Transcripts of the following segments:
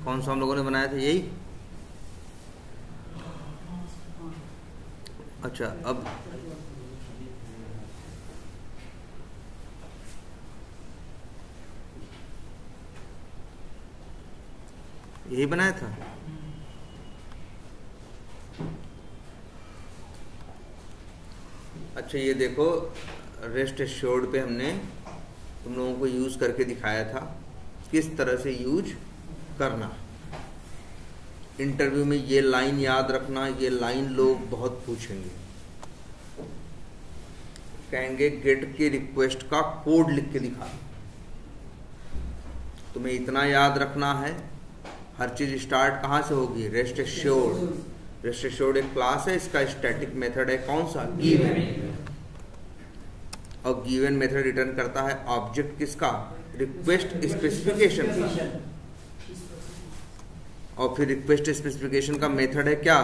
कौन सा हम लोगों ने बनाया था, यही। अच्छा, अब यही बनाया था। अच्छा, ये देखो, रेस्ट एश्योर्ड पे हमने तुम लोगों को यूज करके दिखाया था किस तरह से यूज करना। इंटरव्यू में ये लाइन याद रखना, ये लाइन लोग बहुत पूछेंगे, कहेंगे गेट की रिक्वेस्ट का कोड लिख के दिखा। तुम्हें इतना याद रखना है, हर चीज स्टार्ट कहाँ से होगी, रेस्ट एश्योर्ड। रेस्ट एश्योर्ड एक क्लास है, इसका स्टैटिक मेथड है कौन सा, गिवन। और गिवन मेथड रिटर्न करता है ऑब्जेक्ट किसका, रिक्वेस्ट स्पेसिफिकेशन का। और फिर रिक्वेस्ट स्पेसिफिकेशन का मेथड है क्या,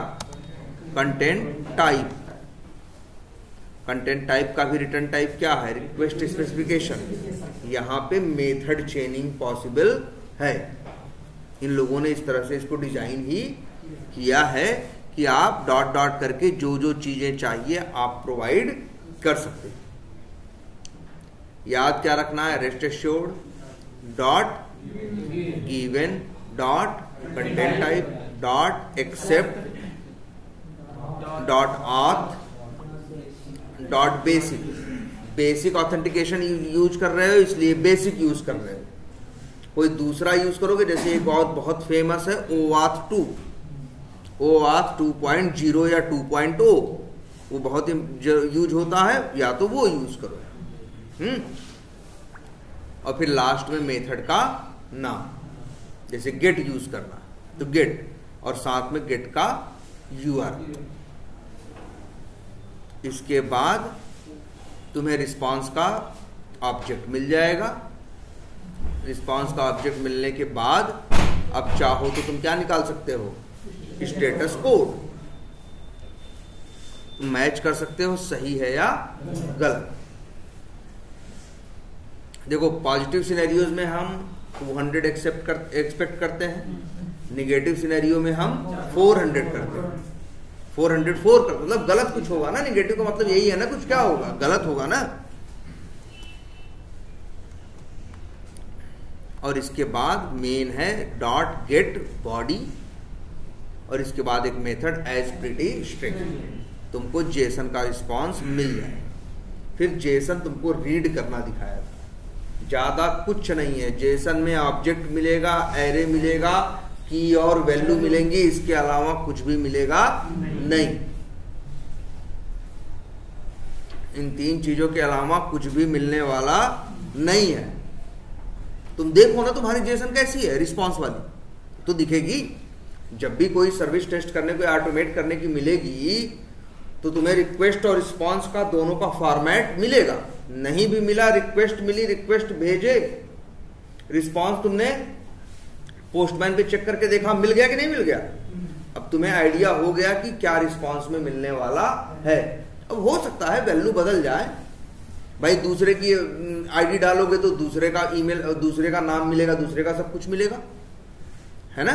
कंटेंट टाइप। कंटेंट टाइप का भी रिटर्न टाइप क्या है, रिक्वेस्ट स्पेसिफिकेशन। यहाँ पे मेथड चेनिंग पॉसिबल है। इन लोगों ने इस तरह से इसको डिजाइन ही किया है कि आप डॉट डॉट करके जो जो चीजें चाहिए आप प्रोवाइड कर सकते हैं। याद क्या रखना है, rest assured dot given dot content type dot accept dot auth dot basic. Basic authentication use कर रहे हो इसलिए बेसिक यूज कर रहे हो। कोई दूसरा यूज करोगे, जैसे एक और बहुत फेमस है OAuth 2, OAuth 2.0 या 2.0, वो बहुत यूज होता है, या तो वो यूज करो। और फिर लास्ट में मेथड का नाम, जैसे गेट यूज करना तो गेट, और साथ में गेट का URL। इसके बाद तुम्हें रिस्पांस का ऑब्जेक्ट मिल जाएगा। रिस्पांस का ऑब्जेक्ट मिलने के बाद अब चाहो तो तुम क्या निकाल सकते हो, स्टेटस कोड मैच कर सकते हो, सही है या गलत। देखो, पॉजिटिव सिनेरियोज में हम 200 एक्सपेक्ट करते हैं, निगेटिव सिनेरियो में हम 400 करते हैं। 404 कर, मतलब गलत कुछ होगा ना, निगेटिव का मतलब यही है ना, कुछ क्या होगा, गलत होगा ना। और इसके बाद मेन है डॉट गेट बॉडी, और इसके बाद एक मेथड एज प्रिटी स्ट्रिंग। तुमको जेसन का रिस्पांस मिल जाए। फिर जेसन तुमको रीड करना दिखाया था, ज्यादा कुछ नहीं है। जेसन में ऑब्जेक्ट मिलेगा, एरे मिलेगा, की और वैल्यू मिलेंगी, इसके अलावा कुछ भी मिलेगा नहीं। इन तीन चीजों के अलावा कुछ भी मिलने वाला नहीं है। तुम देखो ना तुम्हारी जेसन कैसी है, रिस्पांस वाली तो दिखेगी। जब भी कोई सर्विस टेस्ट करने को, ऑटोमेट करने की मिलेगी, तो तुम्हें रिक्वेस्ट और रिस्पांस का दोनों का फॉर्मेट मिलेगा। नहीं भी मिला, रिक्वेस्ट मिली, रिक्वेस्ट भेजे, रिस्पांस तुमने पोस्टमैन पे चेक करके देखा मिल गया कि नहीं मिल गया। अब तुम्हें आइडिया हो गया कि क्या रिस्पांस में मिलने वाला है। अब हो सकता है वैल्यू बदल जाए, भाई दूसरे की आईडी डालोगे तो दूसरे का ईमेल, दूसरे का नाम मिलेगा, दूसरे का सब कुछ मिलेगा, है ना।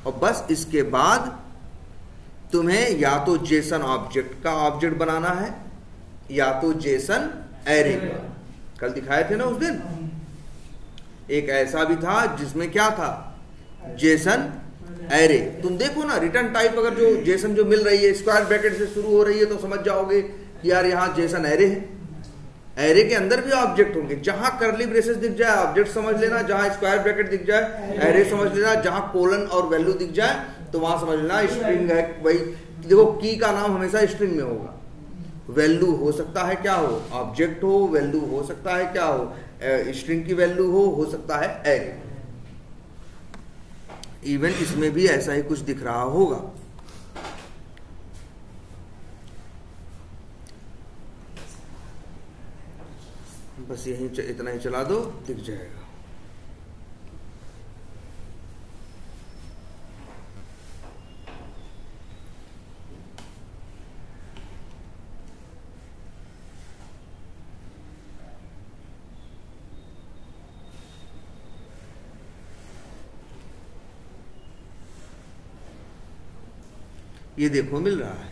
और बस इसके बाद तुम्हें या तो जेसन ऑब्जेक्ट का ऑब्जेक्ट बनाना है, या तो जेसन एरे का। कल दिखाए थे ना उस दिन, एक ऐसा भी था जिसमें क्या था, जेसन एरे। तुम देखो ना, रिटर्न टाइप अगर जो जेसन जो मिल रही है स्क्वायर ब्रैकेट से शुरू हो रही है, तो समझ जाओगे कि यार यहां जेसन एरे है। एरे के अंदर भी ऑब्जेक्ट होंगे, जहां कर्ली ब्रेसेस दिख जाए ऑब्जेक्ट समझ लेना, जहां स्क्वायर ब्रैकेट दिख जाए एरे समझ लेना, जहां कोलन और वैल्यू दिख जाए तो वहां समझ लेना स्ट्रिंग है। वही देखो, की का नाम हमेशा स्ट्रिंग में होगा। वैल्यू हो सकता है क्या हो, ऑब्जेक्ट हो, वैल्यू हो सकता है क्या हो, स्ट्रिंग की वैल्यू हो सकता है एरे। इवन इसमें भी ऐसा ही कुछ दिख रहा होगा। बस यही इतना ही चला दो, दिख जाएगा। ये देखो मिल रहा है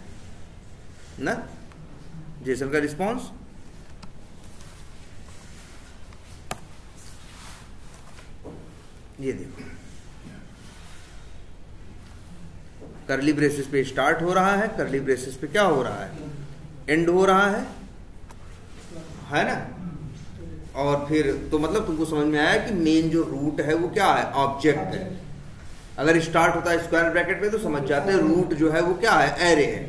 ना जेसन का रिस्पॉन्स। ये देखो करली ब्रेसेस पे स्टार्ट हो रहा है, करली ब्रेसेस पे क्या हो रहा है, एंड हो रहा है ना। और फिर तो मतलब तुमको समझ में आया कि मेन जो रूट है वो क्या है, ऑब्जेक्ट है। अगर स्टार्ट होता है स्क्वायर ब्रैकेट में तो समझ जाते हैं रूट जो है वो क्या है, एरे है।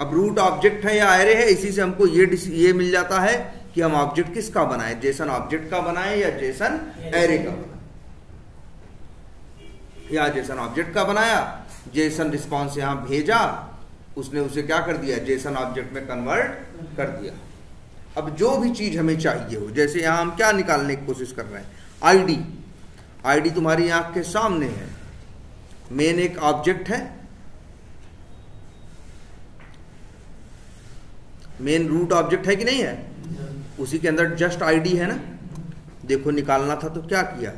अब रूट ऑब्जेक्ट है या एरे है, इसी से हमको ये मिल जाता है कि हम ऑब्जेक्ट किसका बनाए, जेसन ऑब्जेक्ट का बनाए या जेसन एरे का बनाए। या जेसन ऑब्जेक्ट का बनाया, जेसन रिस्पॉन्स यहां भेजा, उसने उसे क्या कर दिया, जेसन ऑब्जेक्ट में कन्वर्ट कर दिया। अब जो भी चीज हमें चाहिए हो, जैसे यहां हम क्या निकालने की कोशिश कर रहे हैं, आईडी। आईडी तुम्हारी आंख के सामने है, मेन एक ऑब्जेक्ट है, मेन रूट ऑब्जेक्ट है कि नहीं है, उसी के अंदर जस्ट आईडी है ना। देखो निकालना था तो क्या किया,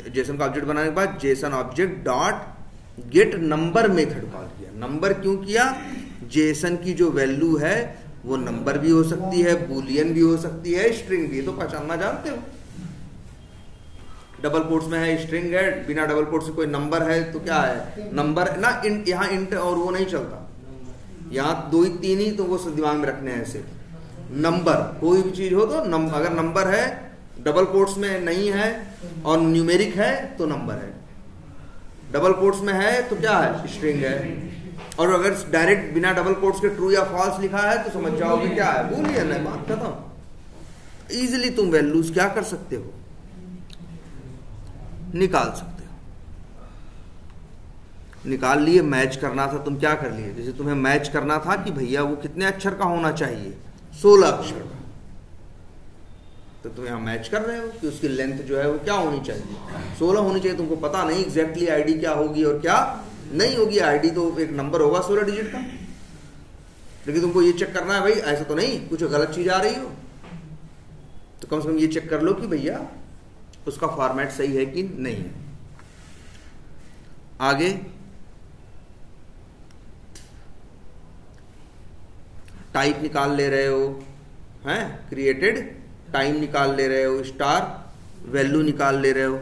जेसन का ऑब्जेक्ट बनाने के बाद Jason object dot gate number method call किया। नंबर क्यों किया, जेसन की जो वैल्यू है वो नंबर भी हो सकती है, बूलियन भी हो सकती है, स्ट्रिंग भी। तो पहचानना जानते हो, डबल कोट्स में है स्ट्रिंग है, बिना डबल कोट्स से कोई नंबर है तो क्या है, नंबर ना। यहाँ इंट और वो नहीं चलता, यहाँ 2 ही 3 ही तुमको दिमाग में रखने हैं ऐसे। नंबर कोई भी चीज हो तो अगर नंबर है डबल कोट्स में नहीं है और न्यूमेरिक है तो नंबर है, डबल कोट्स में है तो क्या है, स्ट्रिंग है। और अगर डायरेक्ट बिना डबल कोट्स के ट्रू या फॉल्स लिखा है तो समझ जाओगे क्या है, बूलियन है, बात खत्म। इजीली तुम वैल्यूज क्या कर सकते हो, निकाल सकते हो। निकाल लिए, मैच करना था, तुम क्या कर लिए, जैसे तुम्हें मैच करना था कि भैया वो कितने अक्षर का होना चाहिए, 16 अक्षर का, तो तुम यहां मैच कर रहे हो कि उसकी लेंथ जो है वो क्या होनी चाहिए, 16 होनी चाहिए। तुमको पता नहीं एग्जैक्टली आईडी क्या होगी और क्या नहीं होगी। आईडी तो एक नंबर होगा 16 डिजिट का, लेकिन तुमको ये चेक करना है भाई ऐसा तो नहीं कुछ गलत चीज आ रही हो, तो कम से कम ये चेक कर लो कि भैया उसका फॉर्मेट सही है कि नहीं है। आगे टाइप निकाल ले रहे हो, हैं क्रिएटेड टाइम निकाल ले रहे हो, स्टार वैल्यू निकाल ले रहे हो।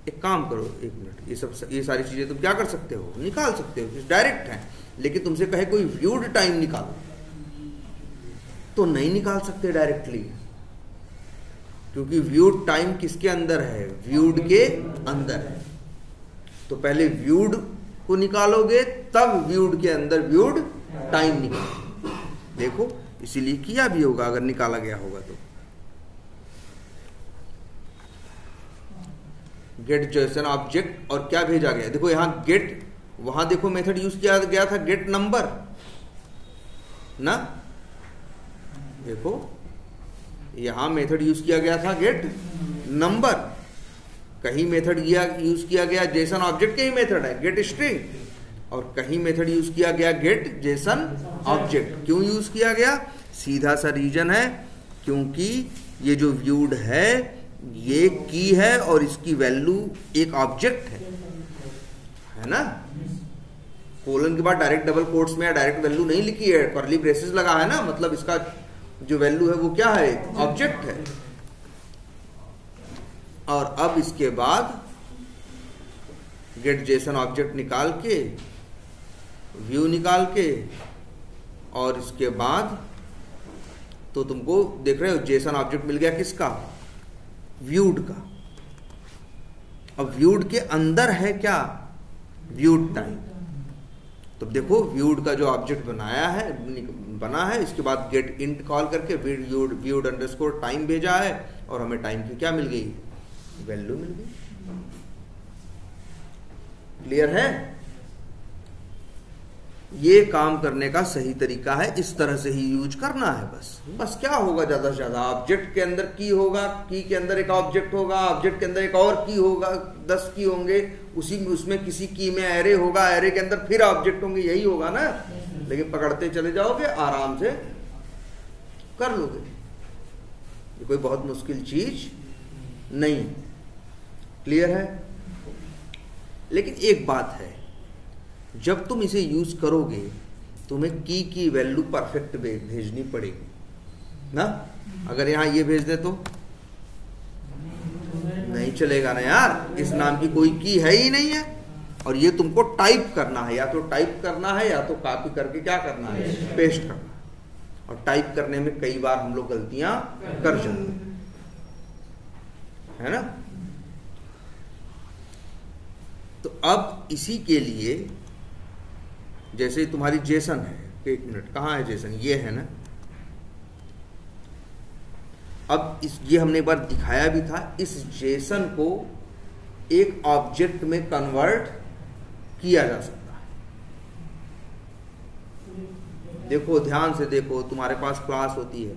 एक काम करो, 1 मिनट, ये सारी चीजें तुम क्या कर सकते हो, निकाल सकते हो, डायरेक्ट है। लेकिन तुमसे कहे कोई व्यूड टाइम निकालो तो नहीं निकाल सकते डायरेक्टली, क्योंकि व्यूड टाइम किसके अंदर है, व्यूड के अंदर है। तो पहले व्यूड को निकालोगे तब व्यूड के अंदर व्यूड टाइम निकालोगे। देखो इसीलिए किया भी होगा अगर निकाला गया होगा तो। गेट जेसन ऑब्जेक्ट और क्या भेजा गया, देखो यहां गेट, वहां देखो मेथड यूज किया गया था गेट नंबर ना, देखो यहां मेथड यूज किया गया था गेट नंबर, कहीं मेथड यूज किया गया जेसन ऑब्जेक्ट के ही मेथड है गेट स्ट्रिंग, और कहीं मेथड यूज किया गया गेट जेसन ऑब्जेक्ट। क्यों यूज किया गया, सीधा सा रीजन है, क्योंकि ये जो व्यूड है ये की है और इसकी वैल्यू एक ऑब्जेक्ट है ना। कोलन के बाद डायरेक्ट डबल कोट्स में डायरेक्ट वैल्यू नहीं लिखी है, कर्ली ब्रेसेस लगा है ना, मतलब इसका जो वैल्यू है वो क्या है, ऑब्जेक्ट है। और अब इसके बाद गेट जेसन ऑब्जेक्ट निकाल के, व्यू निकाल के, और इसके बाद तो तुमको देख रहे हो जेसन ऑब्जेक्ट मिल गया किसका, व्यूड का। अब व्यूड के अंदर है क्या, व्यूड टाइम। तो देखो व्यूड का जो ऑब्जेक्ट बना है, इसके बाद गेट इंट कॉल करके व्यूड अंडरस्कोर टाइम भेजा है और हमें टाइम की क्या मिल गई, वैल्यू मिल गई। क्लियर है, ये काम करने का सही तरीका है, इस तरह से ही यूज करना है। बस क्या होगा, ज्यादा से ज्यादा ऑब्जेक्ट के अंदर की होगा, की के अंदर एक ऑब्जेक्ट होगा, ऑब्जेक्ट के अंदर एक और की होगा, 10 की होंगे, उसमें किसी की में एरे होगा, एरे के अंदर फिर ऑब्जेक्ट होंगे, यही होगा ना। लेकिन पकड़ते चले जाओगे, आराम से कर लोगे, ये कोई बहुत मुश्किल चीज नहीं। क्लियर है। लेकिन एक बात है, जब तुम इसे यूज करोगे तुम्हें की वैल्यू परफेक्ट भेजनी पड़ेगी ना। अगर यहाँ ये भेज दे तो नहीं चलेगा ना यार, इस नाम की कोई की है ही नहीं है। और ये तुमको टाइप करना है, या तो टाइप करना है या तो कॉपी करके क्या करना है, पेस्ट करना है। और टाइप करने में कई बार हम लोग गलतियां कर जाते हैं, है ना। तो अब इसी के लिए जैसे तुम्हारी जेसन है, एक मिनट कहाँ है जेसन, ये है ना। अब ये हमने एक बार दिखाया भी था, इस जेसन को एक ऑब्जेक्ट में कन्वर्ट किया जा सकता है। देखो ध्यान से देखो, तुम्हारे पास क्लास होती है,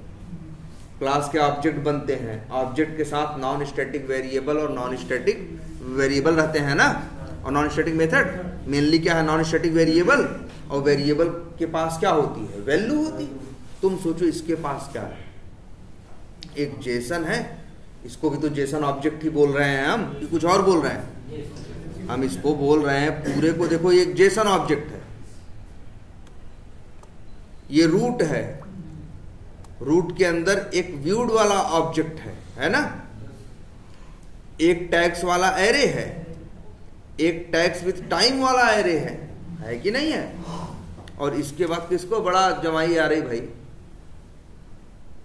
क्लास के ऑब्जेक्ट बनते हैं, ऑब्जेक्ट के साथ नॉन स्टैटिक वेरिएबल और नॉन स्टैटिक वेरिएबल रहते हैं ना। और नॉन स्टैटिक मेथड मेनली क्या है, नॉन स्टैटिक वेरिएबल, और वेरिएबल के पास क्या होती है, वैल्यू होती है। तुम सोचो इसके पास क्या है, एक जेसन है, इसको भी तो जेसन ऑब्जेक्ट ही बोल रहे हैं हम, कि कुछ और बोल रहे हैं, हम इसको बोल रहे हैं पूरे को। देखो ये एक जेसन ऑब्जेक्ट है, ये रूट है, रूट के अंदर एक व्यूड वाला ऑब्जेक्ट है ना। एक टैग्स वाला एरे है, एक टैग्स विथ टाइम वाला एरे है कि नहीं है। और इसके बाद किसको बड़ा जमाई आ रही भाई,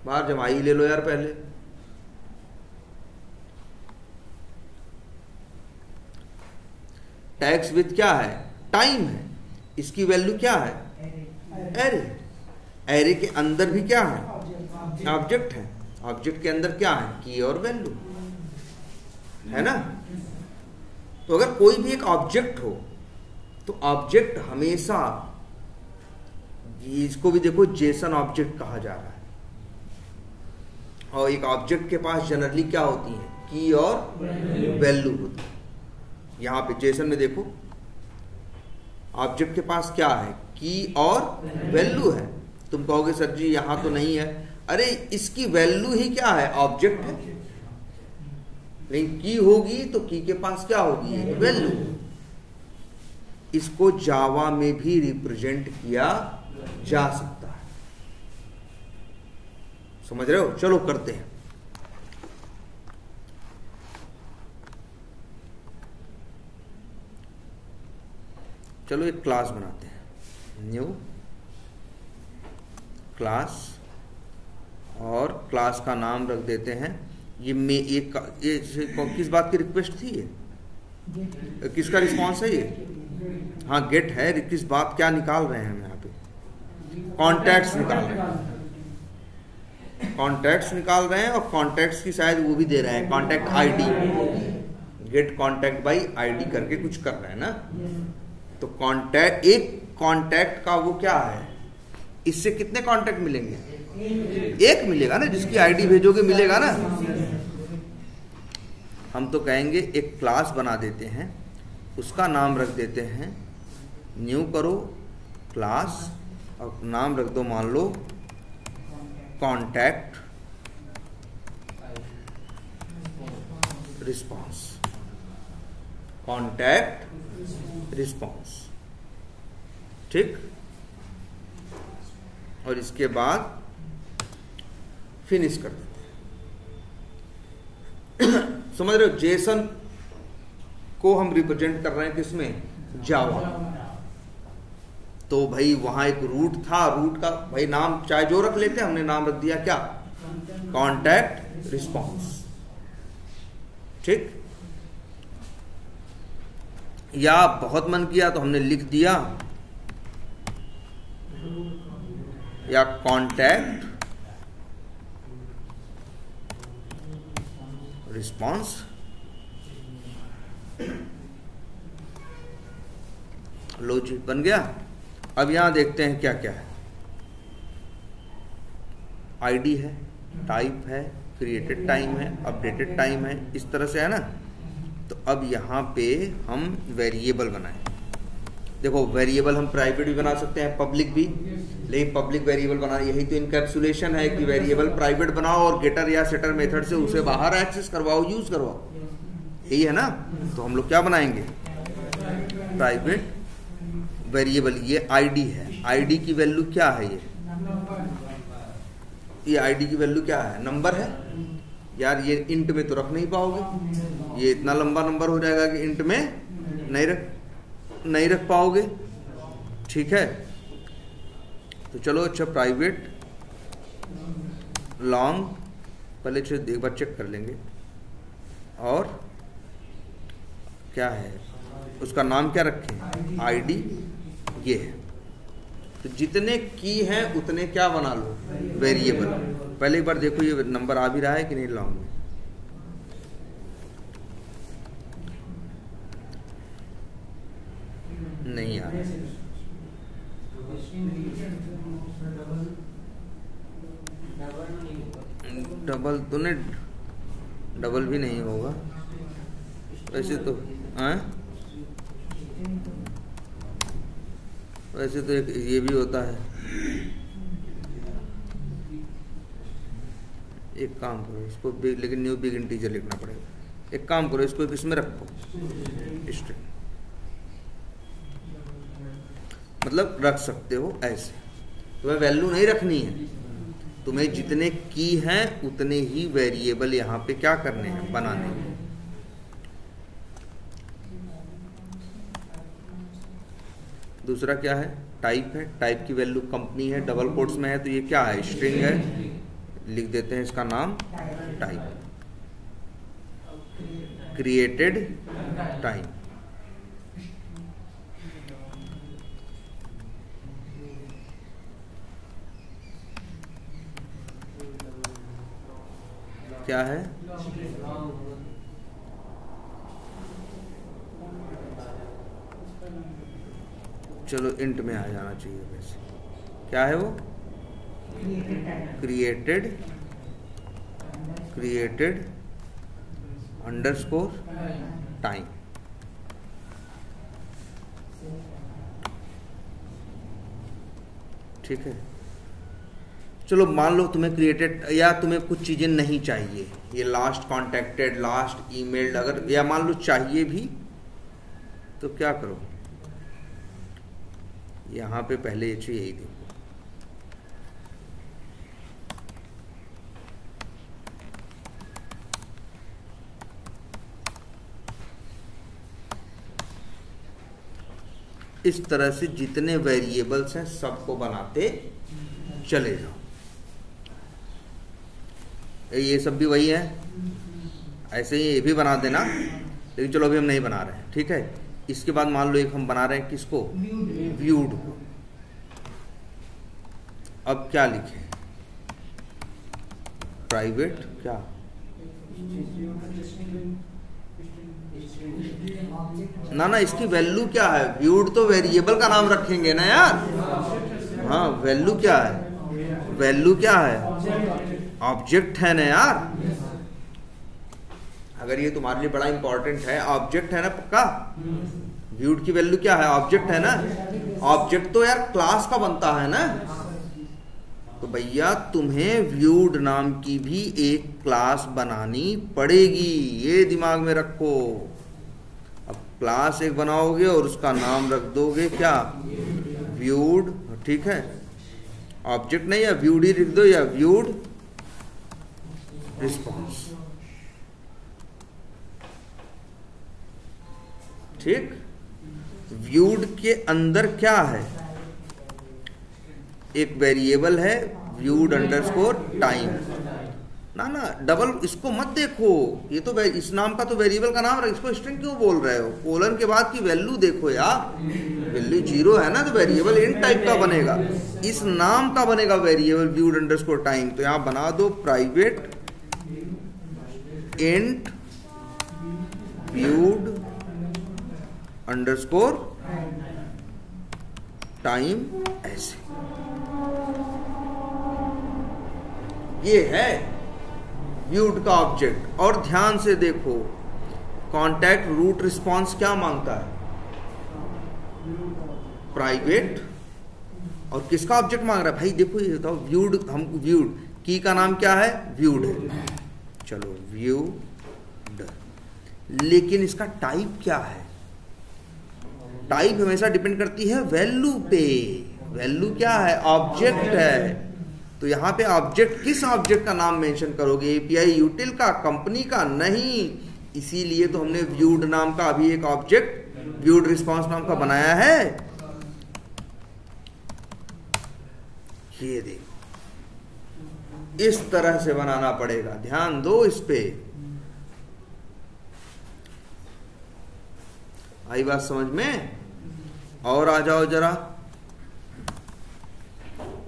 बाहर जमाई ले लो यार पहले। टैग्स विथ क्या है, टाइम है, इसकी वैल्यू क्या है, एरे। एरे के अंदर भी क्या है, ऑब्जेक्ट है, ऑब्जेक्ट के अंदर क्या है, की और वैल्यू, है ना। तो अगर कोई भी एक ऑब्जेक्ट हो तो ऑब्जेक्ट हमेशा, इसको भी देखो जेसन ऑब्जेक्ट कहा जा रहा है। और एक ऑब्जेक्ट के पास जनरली क्या होती है, की और वैल्यू होती है। यहां पे जेसन में देखो ऑब्जेक्ट के पास क्या है, की और वैल्यू है। तुम कहोगे सर जी यहां तो नहीं है, अरे इसकी वैल्यू ही क्या है, ऑब्जेक्ट है। लेकिन की होगी तो की के पास क्या होगी, वैल्यू। इसको जावा में भी रिप्रेजेंट किया जा सकता है, समझ रहे हो। चलो करते हैं। चलो एक क्लास बनाते हैं, न्यू क्लास, और क्लास का नाम रख देते हैं ये किस बात की रिक्वेस्ट थी, ये किसका रिस्पांस है ये, हाँ गेट है। किस बात क्या निकाल रहे हैं हम यहाँ पे, कॉन्टैक्ट्स निकाल रहे हैं, कॉन्टैक्ट्स निकाल रहे हैं। और कॉन्टैक्ट्स की शायद वो भी दे रहे हैं, contact ID, get contact by ID करके कुछ कर रहे हैं ना। तो कॉन्टैक्ट, एक कॉन्टैक्ट का वो क्या है, इससे कितने कॉन्टैक्ट मिलेंगे, एक मिलेगा ना, जिसकी आईडी भेजोगे मिलेगा ना। हम तो कहेंगे एक क्लास बना देते हैं, उसका नाम रख देते हैं, न्यू करो क्लास, और नाम रख दो मान लो कॉन्टैक्ट रिस्पांस, कॉन्टैक्ट रिस्पांस, ठीक। और इसके बाद फिनिश कर देते हैं। समझ रहे हो, जेसन को हम रिप्रेजेंट कर रहे हैं किसमें, जावा। तो भाई वहां एक रूट था, रूट का भाई नाम चाहे जो रख लेते हैं, हमने नाम रख दिया क्या, कॉन्टैक्ट रिस्पांस, ठीक। या बहुत मन किया तो हमने लिख दिया या कॉन्टैक्ट रिस्पांस, लो जी बन गया। अब यहां देखते हैं क्या क्या है, आईडी है, टाइप है, क्रिएटेड टाइम है, अपडेटेड टाइम है, इस तरह से है ना। तो अब यहाँ पे हम वेरिएबल बनाएं। देखो वेरिएबल हम प्राइवेट भी बना सकते हैं, पब्लिक भी, लेकिन पब्लिक वेरिएबल बना, यही तो इनकैप्सुलेशन है कि वेरिएबल प्राइवेट बनाओ और गेटर या सेटर मेथड से उसे बाहर एक्सेस करवाओ, यूज करवाओ, यही है ना। तो हम लोग क्या बनाएंगे, प्राइवेट वेरिएबल, ये आईडी है, आईडी की वैल्यू क्या है, ये आईडी की वैल्यू क्या है, नंबर है। यार ये इंट में तो रख नहीं पाओगे, ये इतना लंबा नंबर हो जाएगा कि इंट में नहीं रख पाओगे, ठीक है। तो चलो अच्छा, प्राइवेट लॉन्ग, पहले एक बार चेक कर लेंगे, और क्या है उसका नाम क्या रखें, आईडी, ये है। तो जितने की हैं उतने क्या बना लो, वेरिएबल। पहले एक बार देखो ये नंबर आ भी रहा है कि नहीं लॉन्ग में, नहीं आ रहा, डबल तो नहीं, डबल भी नहीं होगा वैसे तो, वैसे तो एक ये भी होता है। एक काम करो इसको लेकिन न्यू बिग इंटीजर लिखना पड़ेगा। एक काम करो इसको इसमें रखो, स्ट्रिंग, मतलब रख सकते हो ऐसे। तुम्हें वैल्यू नहीं रखनी है, तुम्हें जितने की हैं उतने ही वेरिएबल यहाँ पे क्या करने हैं, बनाने हैं। दूसरा क्या है, टाइप है, टाइप की वैल्यू कंपनी है, डबल कोट्स में है, तो ये क्या है, स्ट्रिंग है, लिख देते हैं इसका नाम टाइप, क्रिएटेड टाइम। क्या है, चलो इंट में आ जाना चाहिए वैसे। क्या है वो, क्रिएटेड अंडरस्कोर टाइम। ठीक है, चलो मान लो तुम्हें क्रिएटेड, या तुम्हें कुछ चीजें नहीं चाहिए, ये लास्ट कॉन्टेक्टेड, लास्ट ईमेल्ड, अगर या मान लो चाहिए भी, तो क्या करो, यहां पे पहले ये चाहिए, यही देखो, इस तरह से जितने वेरिएबल्स हैं सबको बनाते चले जाओ। ये सब भी वही है, ऐसे ही ये भी बना देना, लेकिन चलो अभी हम नहीं बना रहे हैं, ठीक है। इसके बाद मान लो एक हम बना रहे हैं किसको, व्यूड को। अब क्या लिखे, प्राइवेट क्या, ना इसकी वैल्यू क्या है, व्यूड तो वेरिएबल का नाम रखेंगे ना यार। हाँ, वैल्यू क्या है, वैल्यू क्या है, ऑब्जेक्ट है ना यार। अगर ये तुम्हारे लिए बड़ा इंपॉर्टेंट है, ऑब्जेक्ट है ना पक्का। व्यूड की वैल्यू क्या है, ऑब्जेक्ट है ना। ऑब्जेक्ट तो यार क्लास का बनता है ना, तो भैया तुम्हें व्यूड नाम की भी एक क्लास बनानी पड़ेगी, ये दिमाग में रखो। अब क्लास एक बनाओगे और उसका नाम रख दोगे क्या, व्यूड, ठीक है। ऑब्जेक्ट नहीं, या व्यूड ही लिख दो, या व्यूड रिस्पॉन्स, ठीक। व्यूड के अंदर क्या है, एक वेरिएबल है व्यूड अंडरस्कोर टाइम। ना डबल इसको मत देखो, ये तो इस नाम का तो वेरिएबल का नाम है, इसको स्ट्रिंग क्यों बोल रहे हो। कोलन के बाद की वैल्यू देखो यार, वैल्यू 0 है ना, तो वेरिएबल इंट टाइप का बनेगा, इस नाम का बनेगा वेरिएबल व्यूड अंडरस्कोर टाइम। तो यहां बना दो private int viewed underscore time, ऐसे। ये है व्यूड का ऑब्जेक्ट। और ध्यान से देखो, कॉन्टैक्ट रूट रिस्पॉन्स क्या मांगता है, प्राइवेट, और किसका ऑब्जेक्ट मांग रहा है भाई, देखो ये बताओ, व्यूड, हम व्यूड की का नाम क्या है, व्यूड है, चलो व्यूड, लेकिन इसका टाइप क्या है, टाइप हमेशा डिपेंड करती है वैल्यू पे। वैल्यू क्या है? ऑब्जेक्ट है। तो यहां पे ऑब्जेक्ट, किस ऑब्जेक्ट का नाम मेंशन करोगे? एपीआई यूटिल का, कंपनी का? नहीं। इसीलिए तो हमने व्यूड नाम का अभी एक ऑब्जेक्ट व्यूड रिस्पॉन्स नाम का बनाया है। ये देखो, इस तरह से बनाना पड़ेगा, ध्यान दो इस पे। आई बात समझ में? और आ जाओ जरा।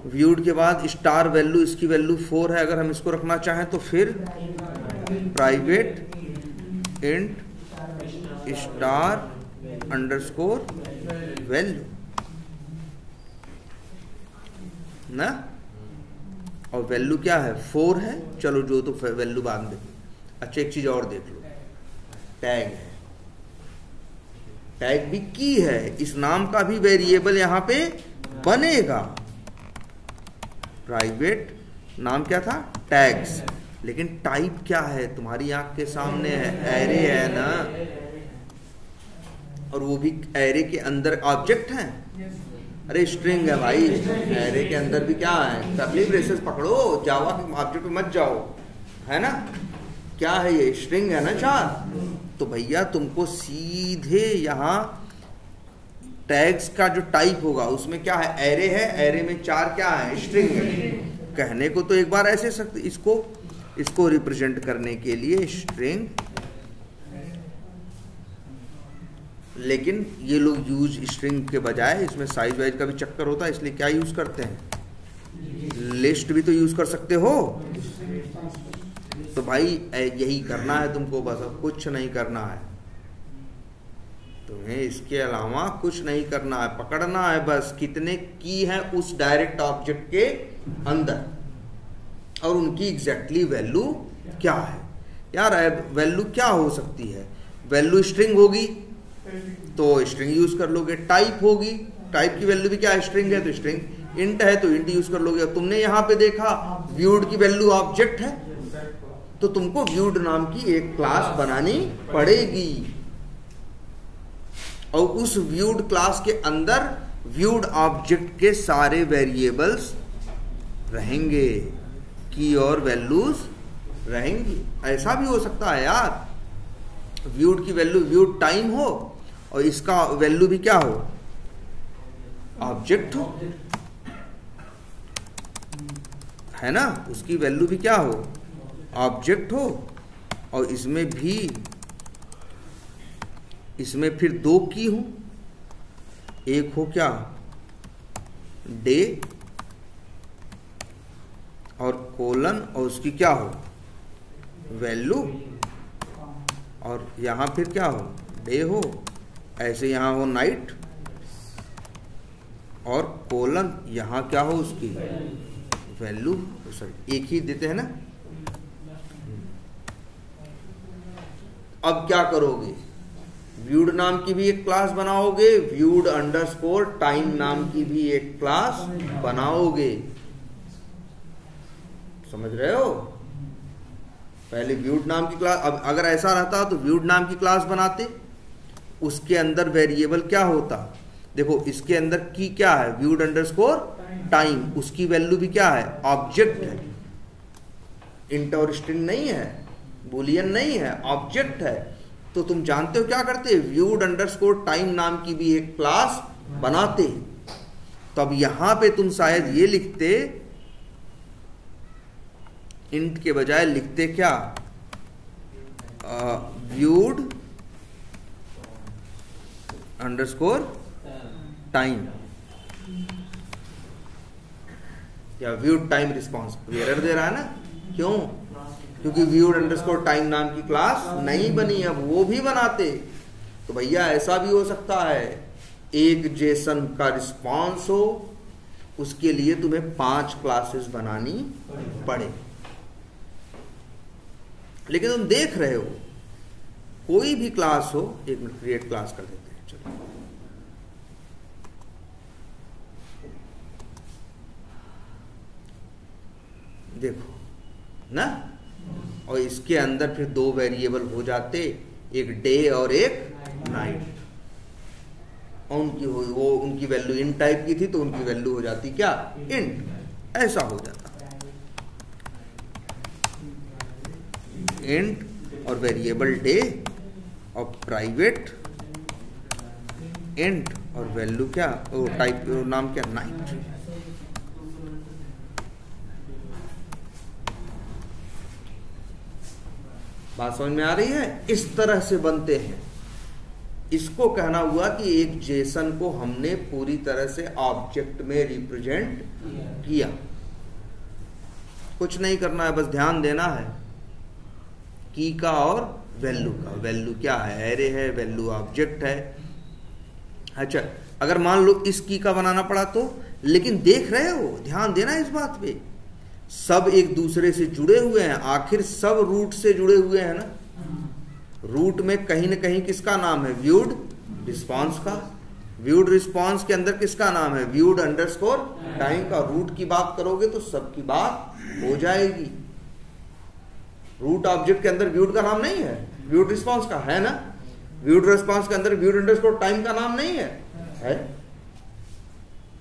व्यूड के बाद स्टार वैल्यू, इसकी वैल्यू 4 है। अगर हम इसको रखना चाहें तो फिर private int star underscore value ना। और वैल्यू क्या है? 4 है। चलो जो तो वैल्यू बाद में। अच्छा एक चीज और देख लो, टैग है। टैग भी की है, इस नाम का भी वेरिएबल यहां पे बनेगा। प्राइवेट नाम क्या था? टैग्स। लेकिन टाइप क्या है? तुम्हारी आंख के सामने है, एरे है ना। और वो भी एरे के अंदर ऑब्जेक्ट है। अरे स्ट्रिंग है भाई, एरे के अंदर भी क्या है? कर्ली ब्रेसेस पकड़ो, जावा के ऑब्जेक्ट पे मत जाओ, है ना। क्या है ये? स्ट्रिंग है ना 4। तो भैया तुमको सीधे यहां टैग्स का जो टाइप होगा उसमें क्या है? एरे है। एरे में 4 क्या है? स्ट्रिंग है। कहने को तो एक बार ऐसे सकते, इसको रिप्रेजेंट करने के लिए स्ट्रिंग, लेकिन ये लोग यूज स्ट्रिंग के बजाय इसमें साइज वाइज का भी चक्कर होता है, इसलिए क्या यूज करते हैं? लिस्ट भी तो यूज कर सकते हो। तो भाई यही करना है तुमको, बस अब कुछ नहीं करना है तुम्हें, इसके अलावा कुछ नहीं करना है। पकड़ना है बस कितने की है उस डायरेक्ट ऑब्जेक्ट के अंदर, और उनकी एग्जैक्टली वैल्यू क्या है। यार वैल्यू क्या हो सकती है? वैल्यू स्ट्रिंग होगी तो स्ट्रिंग यूज कर लोगे। टाइप होगी, टाइप की वैल्यू भी क्या है? स्ट्रिंग है तो स्ट्रिंग। इंट है तो इंट यूज कर लोगे। तुमने यहां पे देखा व्यूड की वैल्यू ऑब्जेक्ट है, तो तुमको व्यूड नाम की एक क्लास बनानी पड़ेगी, और उस व्यूड क्लास के अंदर व्यूड ऑब्जेक्ट के सारे वेरिएबल्स रहेंगे, की और वैल्यूज रहेंगी। ऐसा भी हो सकता है यार, व्यूड की वैल्यू व्यूड टाइम हो और इसका वैल्यू भी क्या हो? ऑब्जेक्ट हो, है ना। उसकी वैल्यू भी क्या हो? ऑब्जेक्ट हो। और इसमें फिर 2 की हो, एक हो क्या? डे और कोलन, और उसकी क्या हो? वैल्यू। और यहां फिर क्या हो? डे हो। ऐसे यहां हो नाइट, और कोलन यहां क्या हो? उसकी वैल्यू। सॉरी, एक ही देते हैं ना। अब क्या करोगे? व्यूड नाम की भी एक क्लास बनाओगे, व्यूड अंडरस्कोर टाइम नाम की भी एक क्लास बनाओगे। समझ रहे हो? पहले व्यूड नाम की क्लास, अब अगर ऐसा रहता तो व्यूड नाम की क्लास बनाते, उसके अंदर वेरिएबल क्या होता? देखो इसके अंदर की क्या है? व्यूड अंडरस्कोर टाइम, उसकी वैल्यू भी क्या है? ऑब्जेक्ट है। इंट और स्ट्रिंग नहीं है, बुलियन नहीं है, ऑब्जेक्ट है। तो तुम जानते हो क्या करते? व्यूड अंडरस्कोर टाइम नाम की भी एक क्लास बनाते। तो अब यहां पे तुम शायद ये लिखते, इंट के बजाय लिखते क्या? व्यूड अंडरस्कोर टाइम, या व्यूड टाइम रिस्पॉन्स। एरर दे रहा है ना, क्यों? क्योंकि व्यूड अंडरस्कोर टाइम नाम की क्लास नहीं बनी, अब वो भी बनाते। तो भैया ऐसा भी हो सकता है, एक जेसन का रिस्पॉन्स हो, उसके लिए तुम्हें 5 क्लासेस बनानी पड़े। लेकिन तुम देख रहे हो कोई भी क्लास हो, एक मिनट क्रिएट क्लास कर देते हैं। चलो देखो ना, और इसके अंदर फिर 2 वेरिएबल हो जाते, एक डे और एक नाइट। और वो उनकी वैल्यू इंट टाइप की थी तो उनकी वैल्यू हो जाती क्या, इंट। ऐसा हो जाता इंट और वेरिएबल डे और प्राइवेट इंट और वैल्यू क्या, वो टाइप नाम क्या, नाइट। बात समझ में आ रही है? इस तरह से बनते हैं। इसको कहना हुआ कि एक जेसन को हमने पूरी तरह से ऑब्जेक्ट में रिप्रेजेंट किया। कुछ नहीं करना है, बस ध्यान देना है की का और वैल्यू का। वैल्यू क्या है, एरे है, वैल्यू ऑब्जेक्ट है। अच्छा, अगर मान लो इस की का बनाना पड़ा तो, लेकिन देख रहे हो, ध्यान देना इस बात पे, सब एक दूसरे से जुड़े हुए हैं। आखिर सब रूट से जुड़े हुए हैं ना। रूट में कहीं न कहीं किसका नाम है, व्यूड रिस्पॉन्स का। व्यूड रिस्पॉन्स के अंदर किसका नाम है, व्यूड अंडरस्कोर टाइम का। रूट की बात करोगे तो सबकी बात हो जाएगी। रूट ऑब्जेक्ट के अंदर व्यूड का नाम नहीं है, व्यूड रिस्पॉन्स का है ना। व्यूड रिस्पॉन्स के अंदर व्यूड अंडरस्कोर टाइम का नाम नहीं है,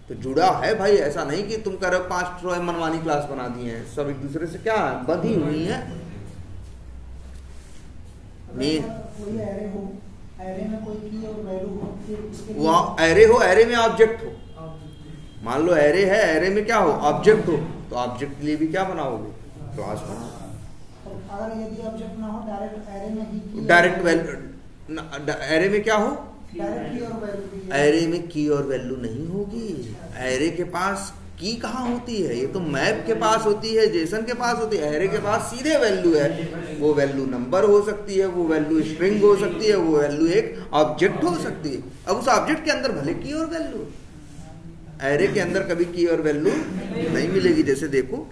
तो जुड़ा है भाई। ऐसा नहीं कि तुम कह रहे हो 5 मनमानी क्लास बना दी है, सब एक दूसरे से क्या है, बंधी हुई है। एरे में कोई की और वैल्यू हो, वो एरे हो, एरे में ऑब्जेक्ट हो। मान लो एरे है, एरे में क्या हो, ऑब्जेक्ट हो, तो ऑब्जेक्ट के लिए भी क्या बनाओगे, क्लास बनाओ। अगर यदि ऑब्जेक्ट ना हो, डायरेक्ट एरे में ही डायरेक्ट वैल्यू, एरे में क्या हो, डायरेक्ट की और वैल्यू। एरे में की और वैल्यू नहीं होगी। एरे के पास की कहाँ होती है, ये तो मैप के पास होती है, जेसन के पास होती है। एरे के पास सीधे वैल्यू है। वो वैल्यू नंबर हो सकती है, वो वैल्यू स्ट्रिंग हो सकती है, वो वैल्यू एक ऑब्जेक्ट हो सकती है। अब उस ऑब्जेक्ट के अंदर भले की और वैल्यू, एरे के अंदर कभी की और वैल्यू नहीं मिलेगी। जैसे देखो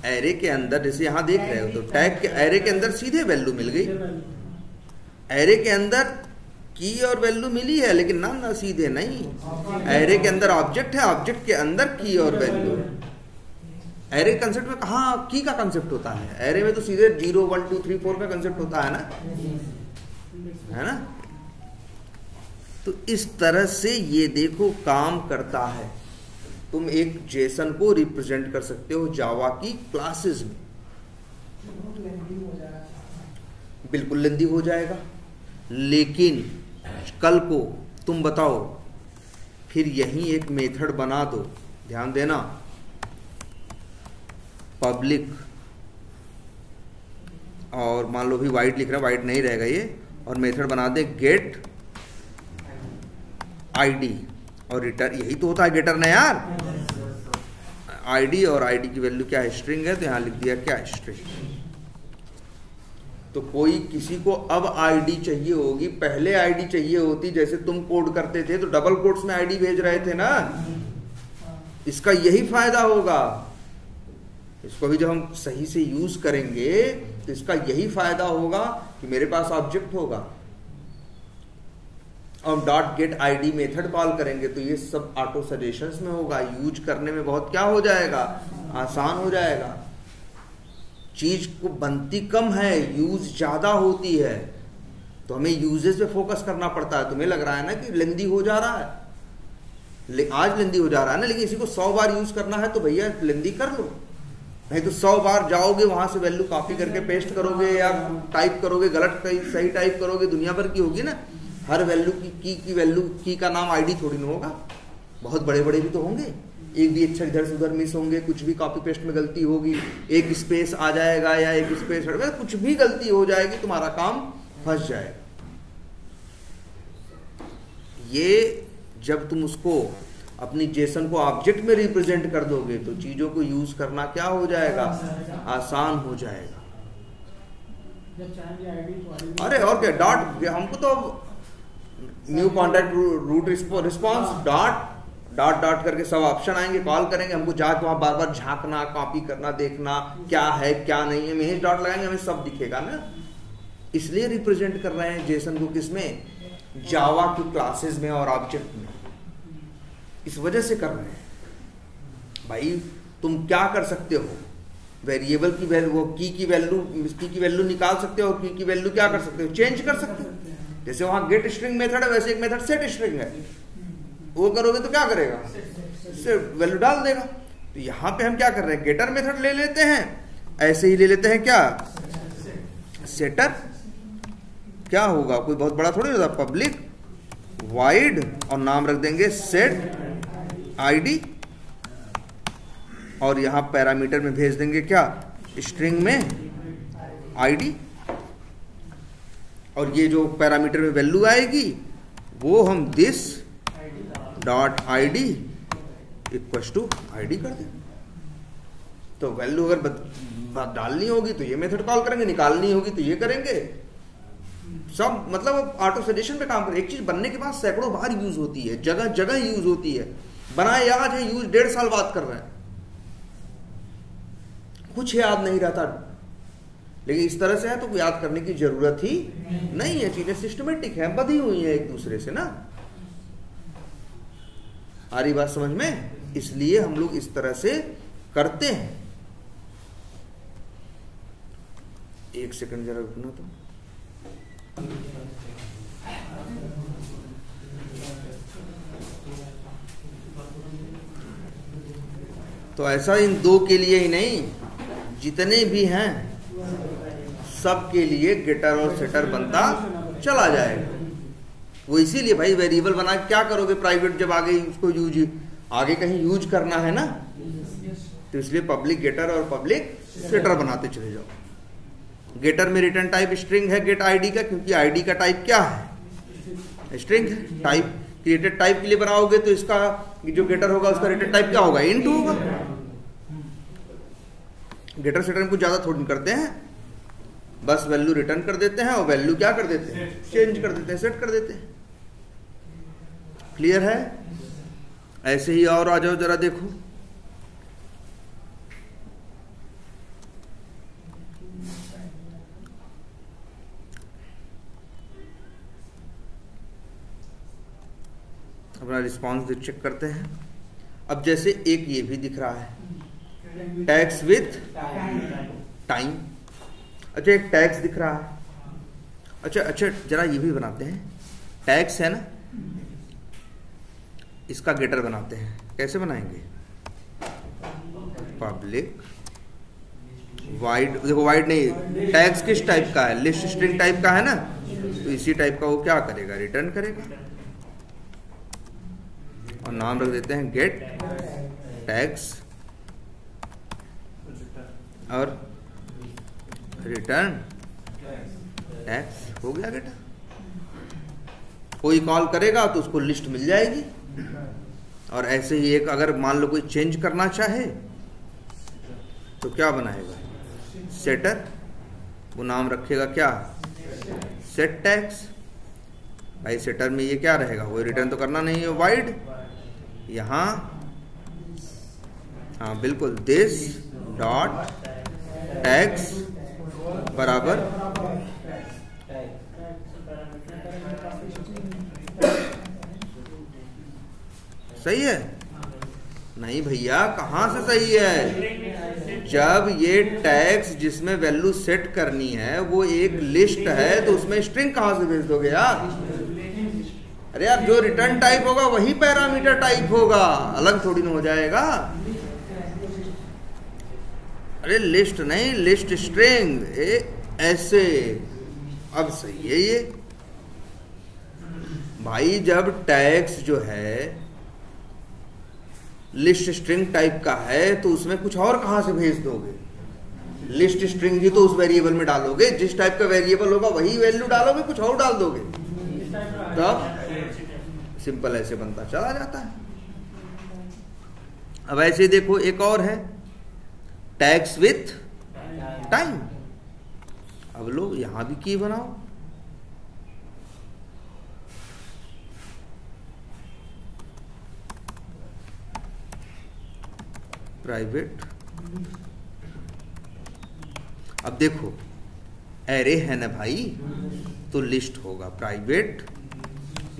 एरे के अंदर, जैसे यहां देख रहे हो तो टैग के एरे के अंदर सीधे वैल्यू मिल गई। एरे के अंदर की और वैल्यू मिली है, लेकिन ना सीधे नहीं। एरे के अंदर ऑब्जेक्ट है, ऑब्जेक्ट के अंदर की और वैल्यू है। एरे कंसेप्ट में कहाँ की का कंसेप्ट होता है, एरे में तो सीधे 0 1 2 3 4 का कंसेप्ट होता है ना। तो इस तरह से ये देखो काम करता है। तुम एक जेसन को रिप्रेजेंट कर सकते हो जावा की क्लासेस में। बिल्कुल लेंदी हो जाएगा, लेकिन कल को तुम बताओ, फिर यही एक मेथड बना दो। ध्यान देना, पब्लिक और मान लो भी वाइट लिख रहा है, वाइट नहीं रहेगा ये, और मेथड बना दे गेट आईडी और रिटर्न। यही तो होता है गेटर ने यार, आईडी, और आईडी की वैल्यू क्या है, स्ट्रिंग है, तो यहां लिख दिया क्या, स्ट्रिंग। तो कोई किसी को अब आईडी चाहिए होगी, पहले आईडी चाहिए होती, जैसे तुम कोड करते थे तो डबल कोट्स में आईडी भेज रहे थे ना। इसका यही फायदा होगा। इसको भी जब हम सही से यूज करेंगे तो इसका यही फायदा होगा कि मेरे पास ऑब्जेक्ट होगा और dot gate ID method call करेंगे तो ये सब ऑटो सजेशंस में होगा। यूज करने में बहुत क्या हो जाएगा, आसान हो जाएगा। चीज को बनती कम है, यूज ज्यादा होती है, तो हमें यूजेस पे फोकस करना पड़ता है। तुम्हें लग रहा है ना कि लेंदी हो जा रहा है, आज लेंदी हो जा रहा है ना, लेकिन इसी को 100 बार यूज करना है तो भैया लेंदी कर लो। नहीं तो 100 बार जाओगे वहां से वैल्यू कॉपी करके पेस्ट करोगे या टाइप करोगे, गलत सही टाइप करोगे, दुनिया भर की होगी ना। हर वैल्यू की वैल्यू की का नाम आईडी थोड़ी ना होगा, बहुत बड़े बड़े भी तो होंगे। एक भी अक्षर इधर से उधर मिस होंगे, कुछ भी कॉपी पेस्ट में गलती होगी, एक स्पेस आ जाएगा या एक स्पेस हटगा, कुछ भी गलती हो जाएगी, तुम्हारा काम फंस जाएगा। ये जब तुम उसको अपनी जेसन को ऑब्जेक्ट में रिप्रेजेंट कर दोगे तो चीजों को यूज करना क्या हो जाएगा, आसान हो जाएगा। अरे और क्या, डॉट, हमको तो new contact route response dot करके सब ऑप्शन आएंगे, कॉल करेंगे, हमको जाके वहां बार बार झांकना, कॉपी करना, देखना क्या है क्या नहीं है। महेश डॉट लगाएंगे, हमें सब दिखेगा ना। इसलिए रिप्रेजेंट कर रहे हैं जेसन को किसमें, जावा की क्लासेस में और ऑब्जेक्ट में। इस वजह से कर रहे हैं। भाई तुम क्या कर सकते हो, वेरिएबल की वैल्यू, की वैल्यू निकाल सकते हो, और की वैल्यू क्या कर सकते हो, चेंज कर सकते हो। जैसे वहां गेट स्ट्रिंग मेथड है, वैसे एक मेथड सेट स्ट्रिंग है, वो करोगे तो क्या करेगा, वैल्यू डाल देगा। तो यहां पे हम क्या कर रहे हैं, गेटर मेथड ले लेते हैं, ऐसे ही ले लेते हैं क्या, सेटर। क्या होगा, कोई बहुत बड़ा थोड़ी होता, पब्लिक वाइड और नाम रख देंगे सेट आईडी, और यहां पैरामीटर में भेज देंगे क्या, स्ट्रिंग में आईडी, और ये जो पैरामीटर में वैल्यू आएगी वो हम this dot ID equals to ID कर दें। तो वैल्यू अगर डालनी होगी तो ये मेथड कॉल करेंगे, निकालनी होगी तो ये करेंगे, सब मतलब ऑटो सजेशन पे काम करें। एक चीज बनने के बाद सैकड़ों बार यूज होती है, जगह जगह यूज होती है, बनाए आज है, यूज 1.5 साल बाद कर रहे हैं, कुछ याद नहीं रहता। लेकिन इस तरह से है तो याद करने की जरूरत ही नहीं है, चीजें सिस्टमेटिक है, बधी हुई है एक दूसरे से ना। आ रही बात समझ में? इसलिए हम लोग इस तरह से करते हैं। एक सेकंड जरा रुकना। तो ऐसा इन दो के लिए ही नहीं, जितने भी हैं सब के लिए गेटर और सेटर बनता चला जाएगा। वो इसीलिए भाई वेरिएबल बना के क्या करोगे प्राइवेट, जब आगे उसको यूज आगे कहीं यूज करना है ना, तो इसलिए पब्लिक गेटर और पब्लिक सेटर बनाते चले जाओ। गेटर में रिटर्न टाइप स्ट्रिंग है गेट आईडी का, क्योंकि आईडी का टाइप क्या है, स्ट्रिंग है। टाइप क्रिएटेड टाइप के लिए बनाओगे तो इसका जो गेटर होगा उसका रिटर्न टाइप क्या होगा, इंट होगा। गेटर सेटर में कुछ ज्यादा थोड़ी करते हैं, बस वैल्यू रिटर्न कर देते हैं और वैल्यू क्या कर देते हैं, चेंज कर देते हैं, सेट कर देते हैं। क्लियर है? ऐसे ही और आ जाओ जरा देखो। अपना रिस्पॉन्स चेक करते हैं। अब जैसे एक ये भी दिख रहा है, टैग्स विथ टाइम। अच्छा, एक टैग्स दिख रहा है। अच्छा जरा ये भी बनाते हैं, टैग्स है ना, इसका गेटर बनाते हैं। कैसे बनाएंगे, पब्लिक वाइड, देखो वाइड नहीं, टैग्स किस टाइप का है, लिस्ट स्ट्रिंग टाइप का है ना, तो इसी टाइप का वो क्या करेगा, रिटर्न करेगा। और नाम रख देते हैं गेट टैग्स और रिटर्न टैग्स। हो गया बेटा। कोई कॉल करेगा तो उसको लिस्ट मिल जाएगी। और ऐसे ही एक अगर मान लो कोई चेंज करना चाहे तो क्या बनाएगा, सेटर, वो नाम रखेगा क्या, सेट टैग्स। भाई सेटर में ये क्या रहेगा, वो रिटर्न तो करना नहीं है, वाइड। यहां हाँ बिल्कुल, दिस डॉट टैग्स बराबर सही है। नहीं भैया, कहां से सही है, जब ये टैग्स जिसमें वैल्यू सेट करनी है वो एक लिस्ट है तो उसमें स्ट्रिंग कहां से भेज दोगे यार। अरे यार, जो रिटर्न टाइप होगा वही पैरामीटर टाइप होगा, अलग थोड़ी ना हो जाएगा। अरे लिस्ट नहीं, लिस्ट स्ट्रिंग ऐसे। अब सही है ये भाई, जब टैग्स जो है लिस्ट स्ट्रिंग टाइप का है तो उसमें कुछ और कहां से भेज दोगे, लिस्ट स्ट्रिंग ही तो उस वेरिएबल में डालोगे, जिस टाइप का वेरिएबल होगा वही वैल्यू डालोगे, कुछ और डाल दोगे, तब सिंपल ऐसे बनता चला जाता है। अब ऐसे देखो एक और है, टैग्स विथ टाइम। अब लोग यहां भी की बनाओ, प्राइवेट। अब देखो एरे है ना भाई, तो लिस्ट होगा, प्राइवेट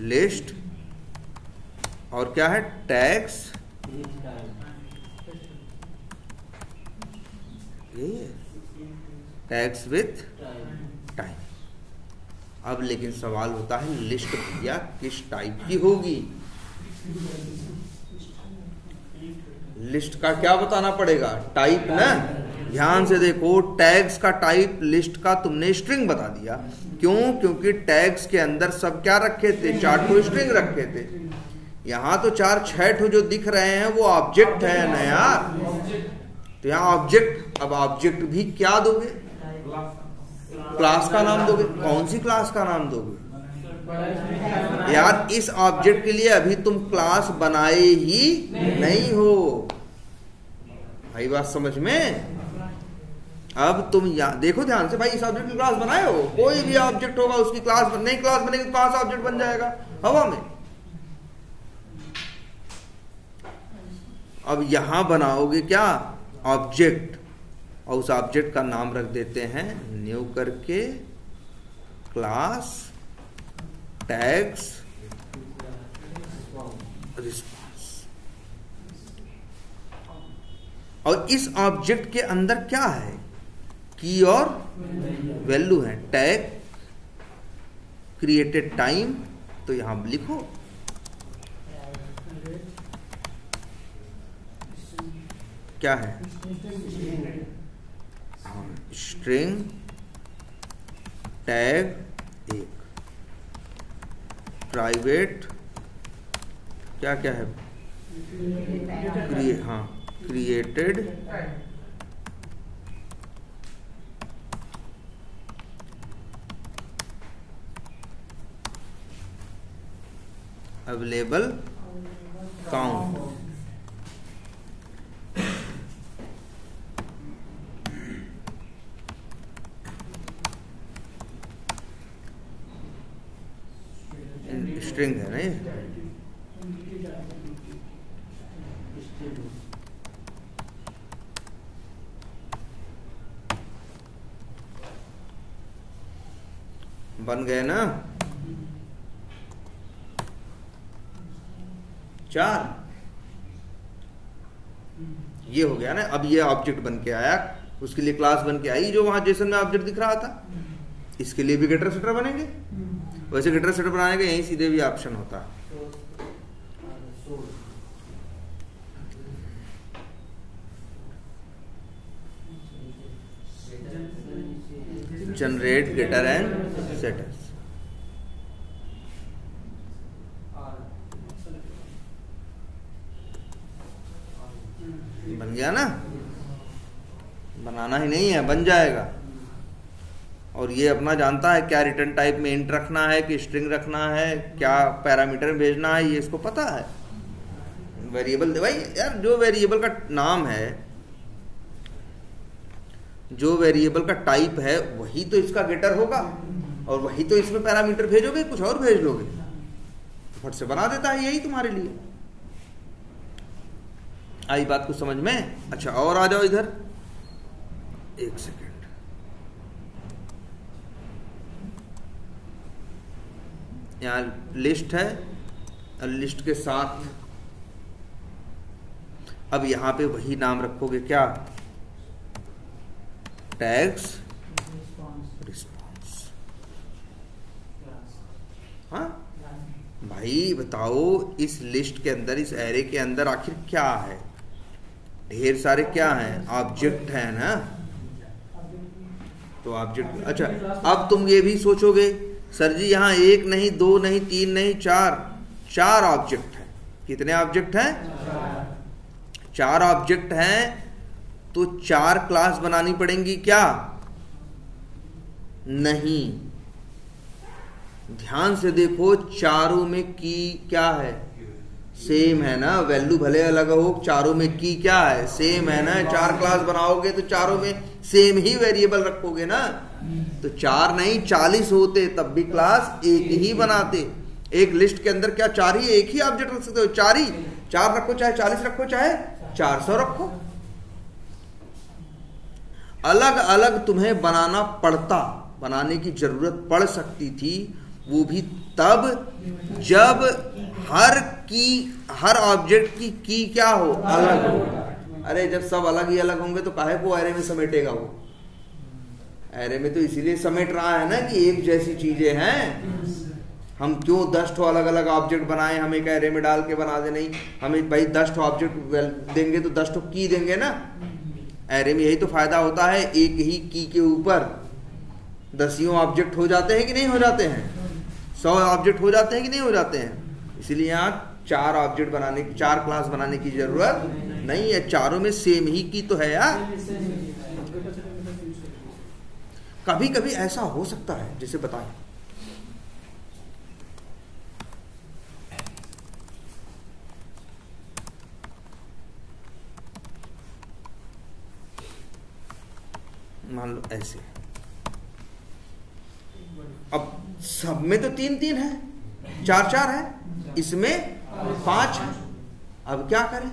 लिस्ट, और क्या है, टैग्स, टैग्स विथ टाइम। अब लेकिन सवाल होता है लिस्ट भैया किस टाइप की होगी? लिस्ट का क्या बताना पड़ेगा? टाइप ना। ध्यान से देखो, टैग्स का टाइप लिस्ट का तुमने स्ट्रिंग बता दिया। क्यों? क्योंकि टैग्स के अंदर सब क्या रखे थे? 4 ठो स्ट्रिंग रखे थे। यहां तो 4-6 ठो जो दिख रहे हैं वो ऑब्जेक्ट है ना यार। तो यहाँ ऑब्जेक्ट, अब ऑब्जेक्ट भी क्या दोगे? क्लास का नाम दोगे। कौन सी क्लास का नाम दोगे यार? इस ऑब्जेक्ट के लिए अभी तुम क्लास बनाए ही नहीं हो भाई, बात समझ में? अब तुम यहाँ देखो ध्यान से भाई, इस ऑब्जेक्ट की क्लास बनाए हो? कोई भी ऑब्जेक्ट होगा उसकी क्लास नहीं, क्लास बनेगी तो कहां से ऑब्जेक्ट बन जाएगा? हवा में। अब यहां बनाओगे क्या? ऑब्जेक्ट, और उस ऑब्जेक्ट का नाम रख देते हैं न्यू करके क्लास टैग्स रिस्पांस। और इस ऑब्जेक्ट के अंदर क्या है? की और वैल्यू है। टैग क्रिएटेड टाइम, तो यहां लिखो क्या है? स्ट्रिंग टैग 1 प्राइवेट क्या क्या है? Created available count. स्ट्रिंग है ना ये। बन गए ना 4। ये हो गया ना। अब ये ऑब्जेक्ट बन के आया, उसके लिए क्लास बन के आई जो वहां जेसन में ऑब्जेक्ट दिख रहा था। इसके लिए भी गेटर सेटर बनेंगे। वैसे गेटर सेटर बनाने का यही सीधे भी ऑप्शन होता है। Generate getter and setters. बन गया ना। बनाना ही नहीं है, बन जाएगा। और ये अपना जानता है क्या रिटर्न टाइप में इंट रखना है कि स्ट्रिंग रखना है, क्या पैरामीटर में भेजना है, ये इसको पता है। वेरिएबल भाई यार, जो वेरिएबल का नाम है, जो वेरिएबल का टाइप है, वही तो इसका गेटर होगा और वही तो इसमें पैरामीटर भेजोगे, कुछ और भेज लोगे। फट से बना देता है यही तुम्हारे लिए। आई बात को समझ में? अच्छा और आ जाओ इधर, एक सेकेंड। यहाँ लिस्ट है और लिस्ट के साथ अब यहां पे वही नाम रखोगे क्या? Tags response. हाँ भाई बताओ, इस लिस्ट के अंदर, इस एरे के अंदर आखिर क्या है? ढेर सारे क्या हैं? ऑब्जेक्ट है ना। तो ऑब्जेक्ट, अच्छा अब तुम ये भी सोचोगे सर जी यहाँ 1 नहीं, 2 नहीं, 3 नहीं, 4 ऑब्जेक्ट है। कितने ऑब्जेक्ट हैं? 4 ऑब्जेक्ट हैं, तो 4 क्लास बनानी पड़ेंगी क्या? नहीं। ध्यान से देखो, चारों में की क्या है? सेम है ना। वैल्यू भले अलग हो, चारों में की क्या है? सेम है ना। 4 क्लास बनाओगे तो चारों में सेम ही वेरिएबल रखोगे ना। तो 4 नहीं 40 होते तब भी क्लास एक ही बनाते। एक लिस्ट के अंदर क्या 4 ही, एक ही ऑब्जेक्ट रख सकते हो? 4 ही। 4 रखो, चाहे 40 रखो, चाहे 400 रखो। अलग अलग तुम्हें बनाना पड़ता, बनाने की जरूरत पड़ सकती थी, वो भी तब जब हर ऑब्जेक्ट की क्या हो? अलग हो। अरे जब सब अलग ही अलग होंगे तो काहे को एरे में समेटेगा वो? एरे में तो इसीलिए समेट रहा है ना कि एक जैसी चीजें हैं। हम क्यों 10 ठो अलग अलग ऑब्जेक्ट बनाए, हम एक एरे में डाल के बना दे? नहीं, हमें भाई 10 ठो ऑब्जेक्ट देंगे तो 10 ठो की देंगे ना। एरे में यही तो फायदा होता है, एक ही की के ऊपर 10 ऑब्जेक्ट हो जाते हैं कि नहीं हो जाते हैं, 100 ऑब्जेक्ट हो जाते हैं कि नहीं हो जाते हैं। इसीलिए यहाँ 4 ऑब्जेक्ट बनाने, 4 क्लास बनाने की जरूरत नहीं है, चारों में सेम ही की तो है यार। कभी कभी ऐसा हो सकता है, जैसे बताएं, मान लो ऐसे, अब सब में तो 3-3 है, 4-4 है, इसमें 5 है। अब क्या करें?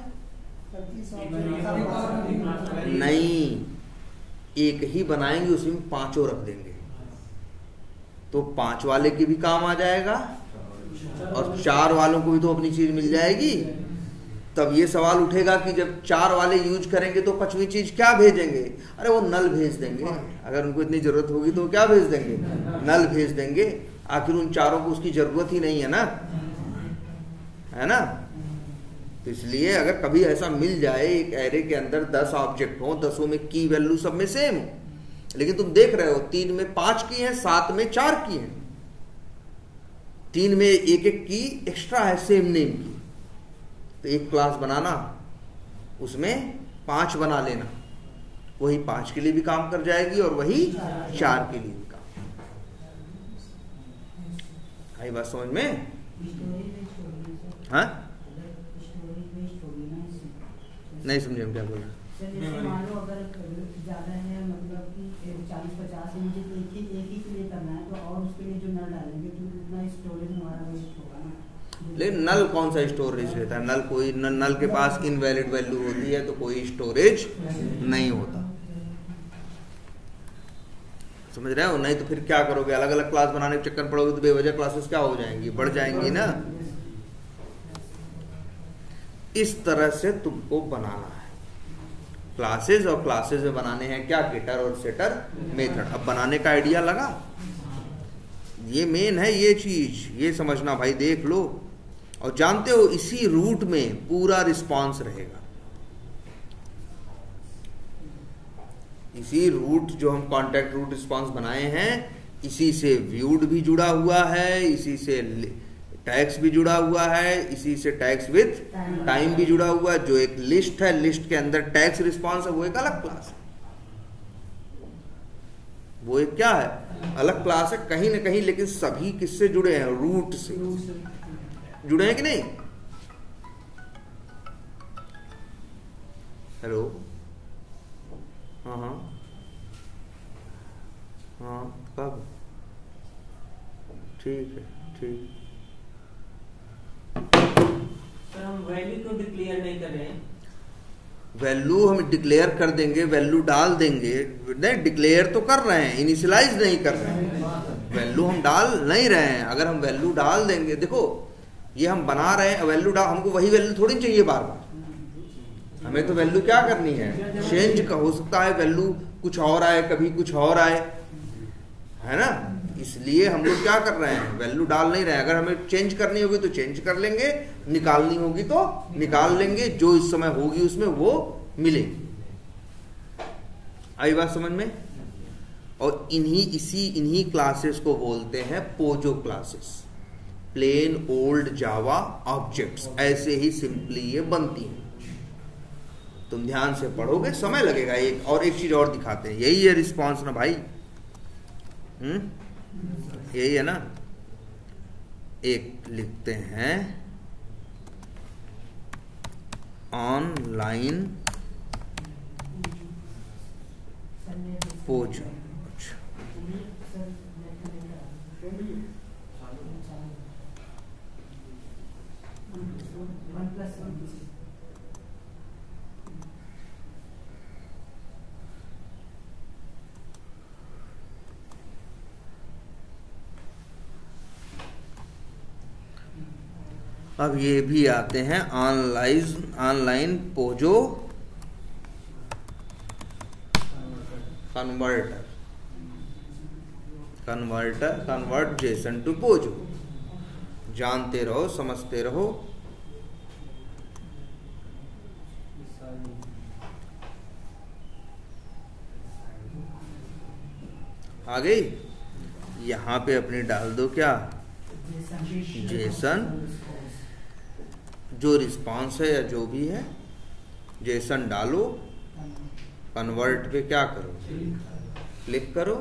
नहीं, एक ही बनाएंगे, उसमें 5 रख देंगे तो 5 वाले के भी काम आ जाएगा और 4 वालों को भी तो अपनी चीज मिल जाएगी। तब ये सवाल उठेगा कि जब 4 वाले यूज करेंगे तो 5वीं चीज क्या भेजेंगे? अरे वो नल भेज देंगे, अगर उनको इतनी जरूरत होगी तो क्या भेज देंगे? नल भेज देंगे। आखिर उन 4 को उसकी जरूरत ही नहीं है ना, है ना। तो इसलिए अगर कभी ऐसा मिल जाए एक एरे के अंदर 10 ऑब्जेक्ट हो, 10 में की वैल्यू सब में सेम हो, लेकिन तुम देख रहे हो 3 में 5 की है, 7 में 4 की है, 3 में एक की एक्स्ट्रा है सेम नेम की, तो एक क्लास बनाना, उसमें 5 बना लेना, वही 5 के लिए भी काम कर जाएगी और वही 4 के लिए भी काम। आई बात समझ में? हाँ, नहीं समझे हम क्या बोल रहे हैं। मान लो अगर ज्यादा है, मतलब कि 40-50 मुझे एक ही के लिए करना है, तो और उसके लिए जो नल डालेंगे तो उतना स्टोरेज हमारा वेस्ट होगा ना। लेकिन नल कौन सा स्टोरेज लेता है? नल कोई नल के पास इनवैलिड वैल्यू होती है, तो कोई स्टोरेज नहीं होता। समझ रहे हो? नहीं तो फिर क्या करोगे? अलग अलग क्लास बनाने के चक्कर पड़ोगे तो बेवजह क्लासेस क्या हो जाएंगी? बढ़ जाएंगी ना। इस तरह से तुमको बनाना है क्लासेस, और क्लासेस में बनाने हैं क्या? गेटर और सेटर मेथड। अब बनाने का आइडिया लगा, ये मेन है ये चीज, ये समझना भाई, देख लो। और जानते हो इसी रूट में पूरा रिस्पांस रहेगा। इसी रूट जो हम कॉन्टेक्ट रूट रिस्पांस बनाए हैं, इसी से व्यूड भी जुड़ा हुआ है, इसी से टैग्स भी जुड़ा हुआ है, इसी से टैग्स विथ टाइम भी जुड़ा हुआ है। जो एक लिस्ट है, लिस्ट के अंदर टैग्स रिस्पांस है, वो एक अलग क्लास है। वो एक क्या है? अलग क्लास है कहीं ना कहीं, लेकिन सभी किससे जुड़े हैं? रूट से जुड़े हैं कि नहीं? हेलो, हाँ हाँ हाँ, कब? ठीक है, ठीक। सर हम वैल्यू क्यों डिक्लेयर नहीं कर रहे हैं? वैल्यू हम डिक्लेयर कर देंगे, वैल्यू डाल देंगे। नहीं, डिक्लेयर तो कर रहे हैं, इनिशियलाइज नहीं कर रहे हैं। वैल्यू हम डाल नहीं रहे हैं। अगर हम वैल्यू डाल देंगे, देखो ये हम बना रहे हैं, वैल्यू डाल, हमको वही वैल्यू थोड़ी चाहिए बार बार। हमें तो वैल्यू क्या करनी है? चेंज का हो सकता है, वैल्यू कुछ और आए, कभी कुछ और आए, है ना। इसलिए हम लोग क्या कर रहे हैं? वैल्यू डाल नहीं रहे हैं। अगर हमें चेंज करनी होगी तो चेंज कर लेंगे, निकालनी होगी तो निकाल लेंगे, जो इस समय होगी उसमें वो मिलेगी। आई बात समझ में? और इन्हीं क्लासेस को बोलते हैं पोजो क्लासेस, प्लेन ओल्ड जावा ऑब्जेक्ट्स। ऐसे ही सिंपली ये बनती हैं। तुम ध्यान से पढ़ोगे, समय लगेगा। एक चीज और दिखाते हैं, यही है रिस्पॉन्स ना भाई। यही है ना। एक लिखते हैं ऑनलाइन पोज। अब ये भी आते हैं online POJO converter. Convert JSON to POJO. जानते रहो, समझते रहो। आ गई। यहां पे अपनी डाल दो क्या, जेसन, जो रिस्पांस है या जो भी है, जेसन डालो। कन्वर्ट पे क्या करो, क्लिक करो।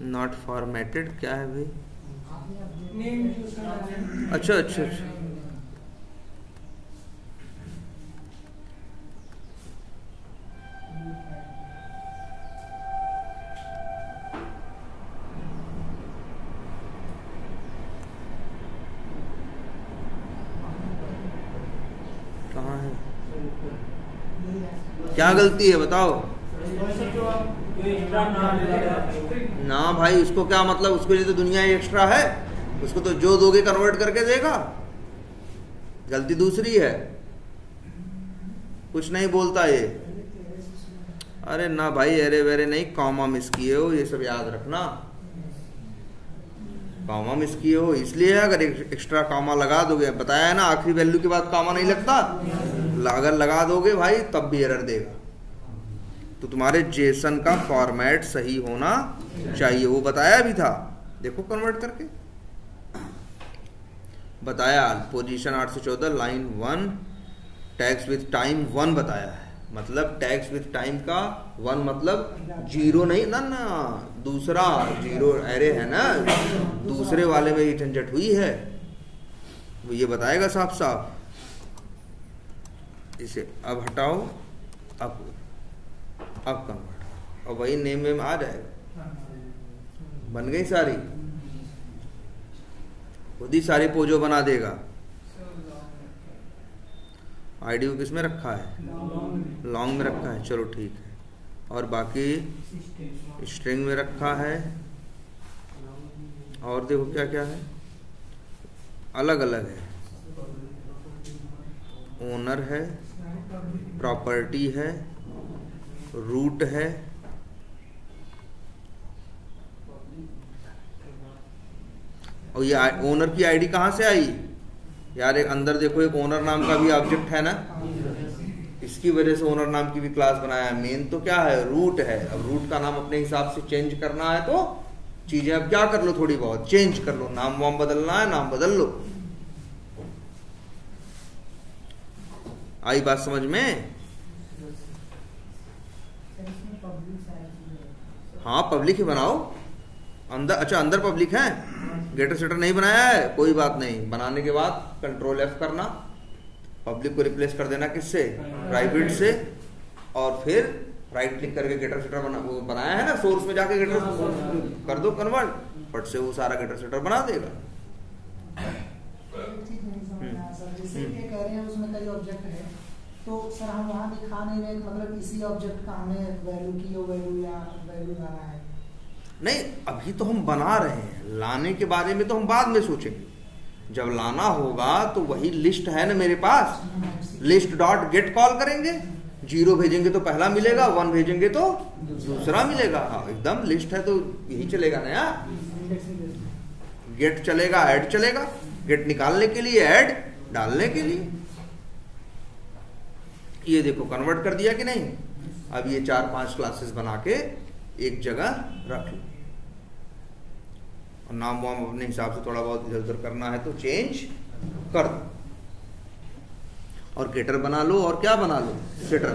नॉट फॉर्मेटेड क्या है भाई? अच्छा अच्छा अच्छा, कहाँ है, क्या गलती है बताओ ना भाई। उसको क्या मतलब, उसके लिए तो दुनिया ही एक्स्ट्रा है। उसको तो जो दोगे कन्वर्ट करके देगा। गलती दूसरी है, कुछ नहीं बोलता ये। अरे ना भाई, अरे वेरे नहीं, कॉमा मिस किए हो, ये सब याद रखना। कॉमा मिस किए हो इसलिए, अगर एक्स्ट्रा कॉमा लगा दोगे, बताया है ना आखिरी वैल्यू के बाद कॉमा नहीं लगता, अगर लगा दोगे भाई तब भी एरर देगा। तो तुम्हारे जेसन का फॉर्मेट सही होना चाहिए, वो बताया भी था, देखो कन्वर्ट करके बताया। पोजीशन 8 से 14 लाइन 1, टैग्स विथ टाइम 1 बताया है। मतलब टैग्स विथ टाइम का 1 मतलब 0 नहीं ना, दूसरा 0 एरे है ना, दूसरे वाले में ये झंझट हुई है, वो ये बताएगा साफ साफ। इसे अब हटाओ, अब कन्वर्ट, और वही नेम में आ जाएगा। बन गई सारी, खुद ही सारी पोजो बना देगा। आईडी को किस में रखा है, लॉन्ग में रखा है, चलो ठीक है। और बाकी स्ट्रिंग में रखा है। और देखो क्या क्या है, अलग अलग है। ओनर है, प्रॉपर्टी है, रूट है, और ये ओनर की आईडी कहाँ से आई यार? एक अंदर देखो, एक ओनर नाम का भी ऑब्जेक्ट है ना, इसकी वजह से ओनर नाम की भी क्लास बनाया है। मेन तो क्या है, रूट है। अब रूट का नाम अपने हिसाब से चेंज करना है तो चीजें अब क्या कर लो, थोड़ी बहुत चेंज कर लो। नाम वाम बदलना है, नाम बदल लो। आई बात समझ में? हाँ पब्लिक ही बनाओ अंदर। अच्छा अंदर पब्लिक है, गेटर सेटर नहीं बनाया है, कोई बात नहीं। बनाने के बाद कंट्रोल F करना, पब्लिक को रिप्लेस कर देना किससे, प्राइवेट से, और फिर राइट क्लिक करके गेटर सेटर वो बनाया है ना, सोर्स में जाके गेटर कर दो कन्वर्ट, फट से वो सारा गेटर सेटर बना देगा। जैसे ये कह रहे हैं उसमें कई ऑब्जेक्ट है, तो सर हम वहाँ दिखा नहीं रहे, मतलब इसी ऑब्जेक्ट का हमें वैल्यू की वैल्यू या वैल्यू लाना है? नहीं, अभी तो हम बना रहे हैं, लाने के बारे में तो हम बाद में सोचेंगे। जब लाना होगा तो वही लिस्ट है ना मेरे पास, लिस्ट डॉट गेट कॉल करेंगे, 0 भेजेंगे तो पहला मिलेगा, 1 भेजेंगे तो दूसरा मिलेगा। हाँ एकदम लिस्ट है तो यही चलेगा ना यार। गेट चलेगा, ऐड चलेगा, गेट निकालने के लिए, ऐड डालने के लिए। ये देखो कन्वर्ट कर दिया कि नहीं। अब ये 4-5 क्लासेस बना के एक जगह रख लो, और नाम वाम अपने हिसाब से थोड़ा बहुत इधर उधर करना है तो चेंज कर दो, और गेटर बना लो, और क्या बना लो, सेटर।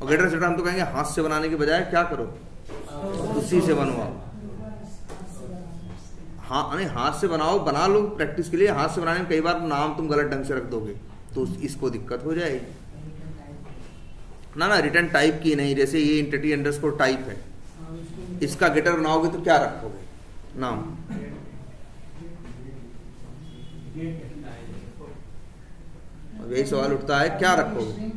और गेटर सेटर हम तो कहेंगे हाथ से बनाने के बजाय क्या करो, उसी से बनवाओ। हाँ नहीं, हाथ से बनाओ, बना लो प्रैक्टिस के लिए। हाथ से बनाने में कई बार नाम तुम गलत ढंग से रख दोगे तो इसको दिक्कत हो जाएगी ना। रिटर्न टाइप की नहीं, जैसे ये एंटिटी अंडरस्कोर टाइप है, इसका गेटर बनाओगे तो क्या रखोगे, नाम। अब यही सवाल उठता है, क्या रखोगे?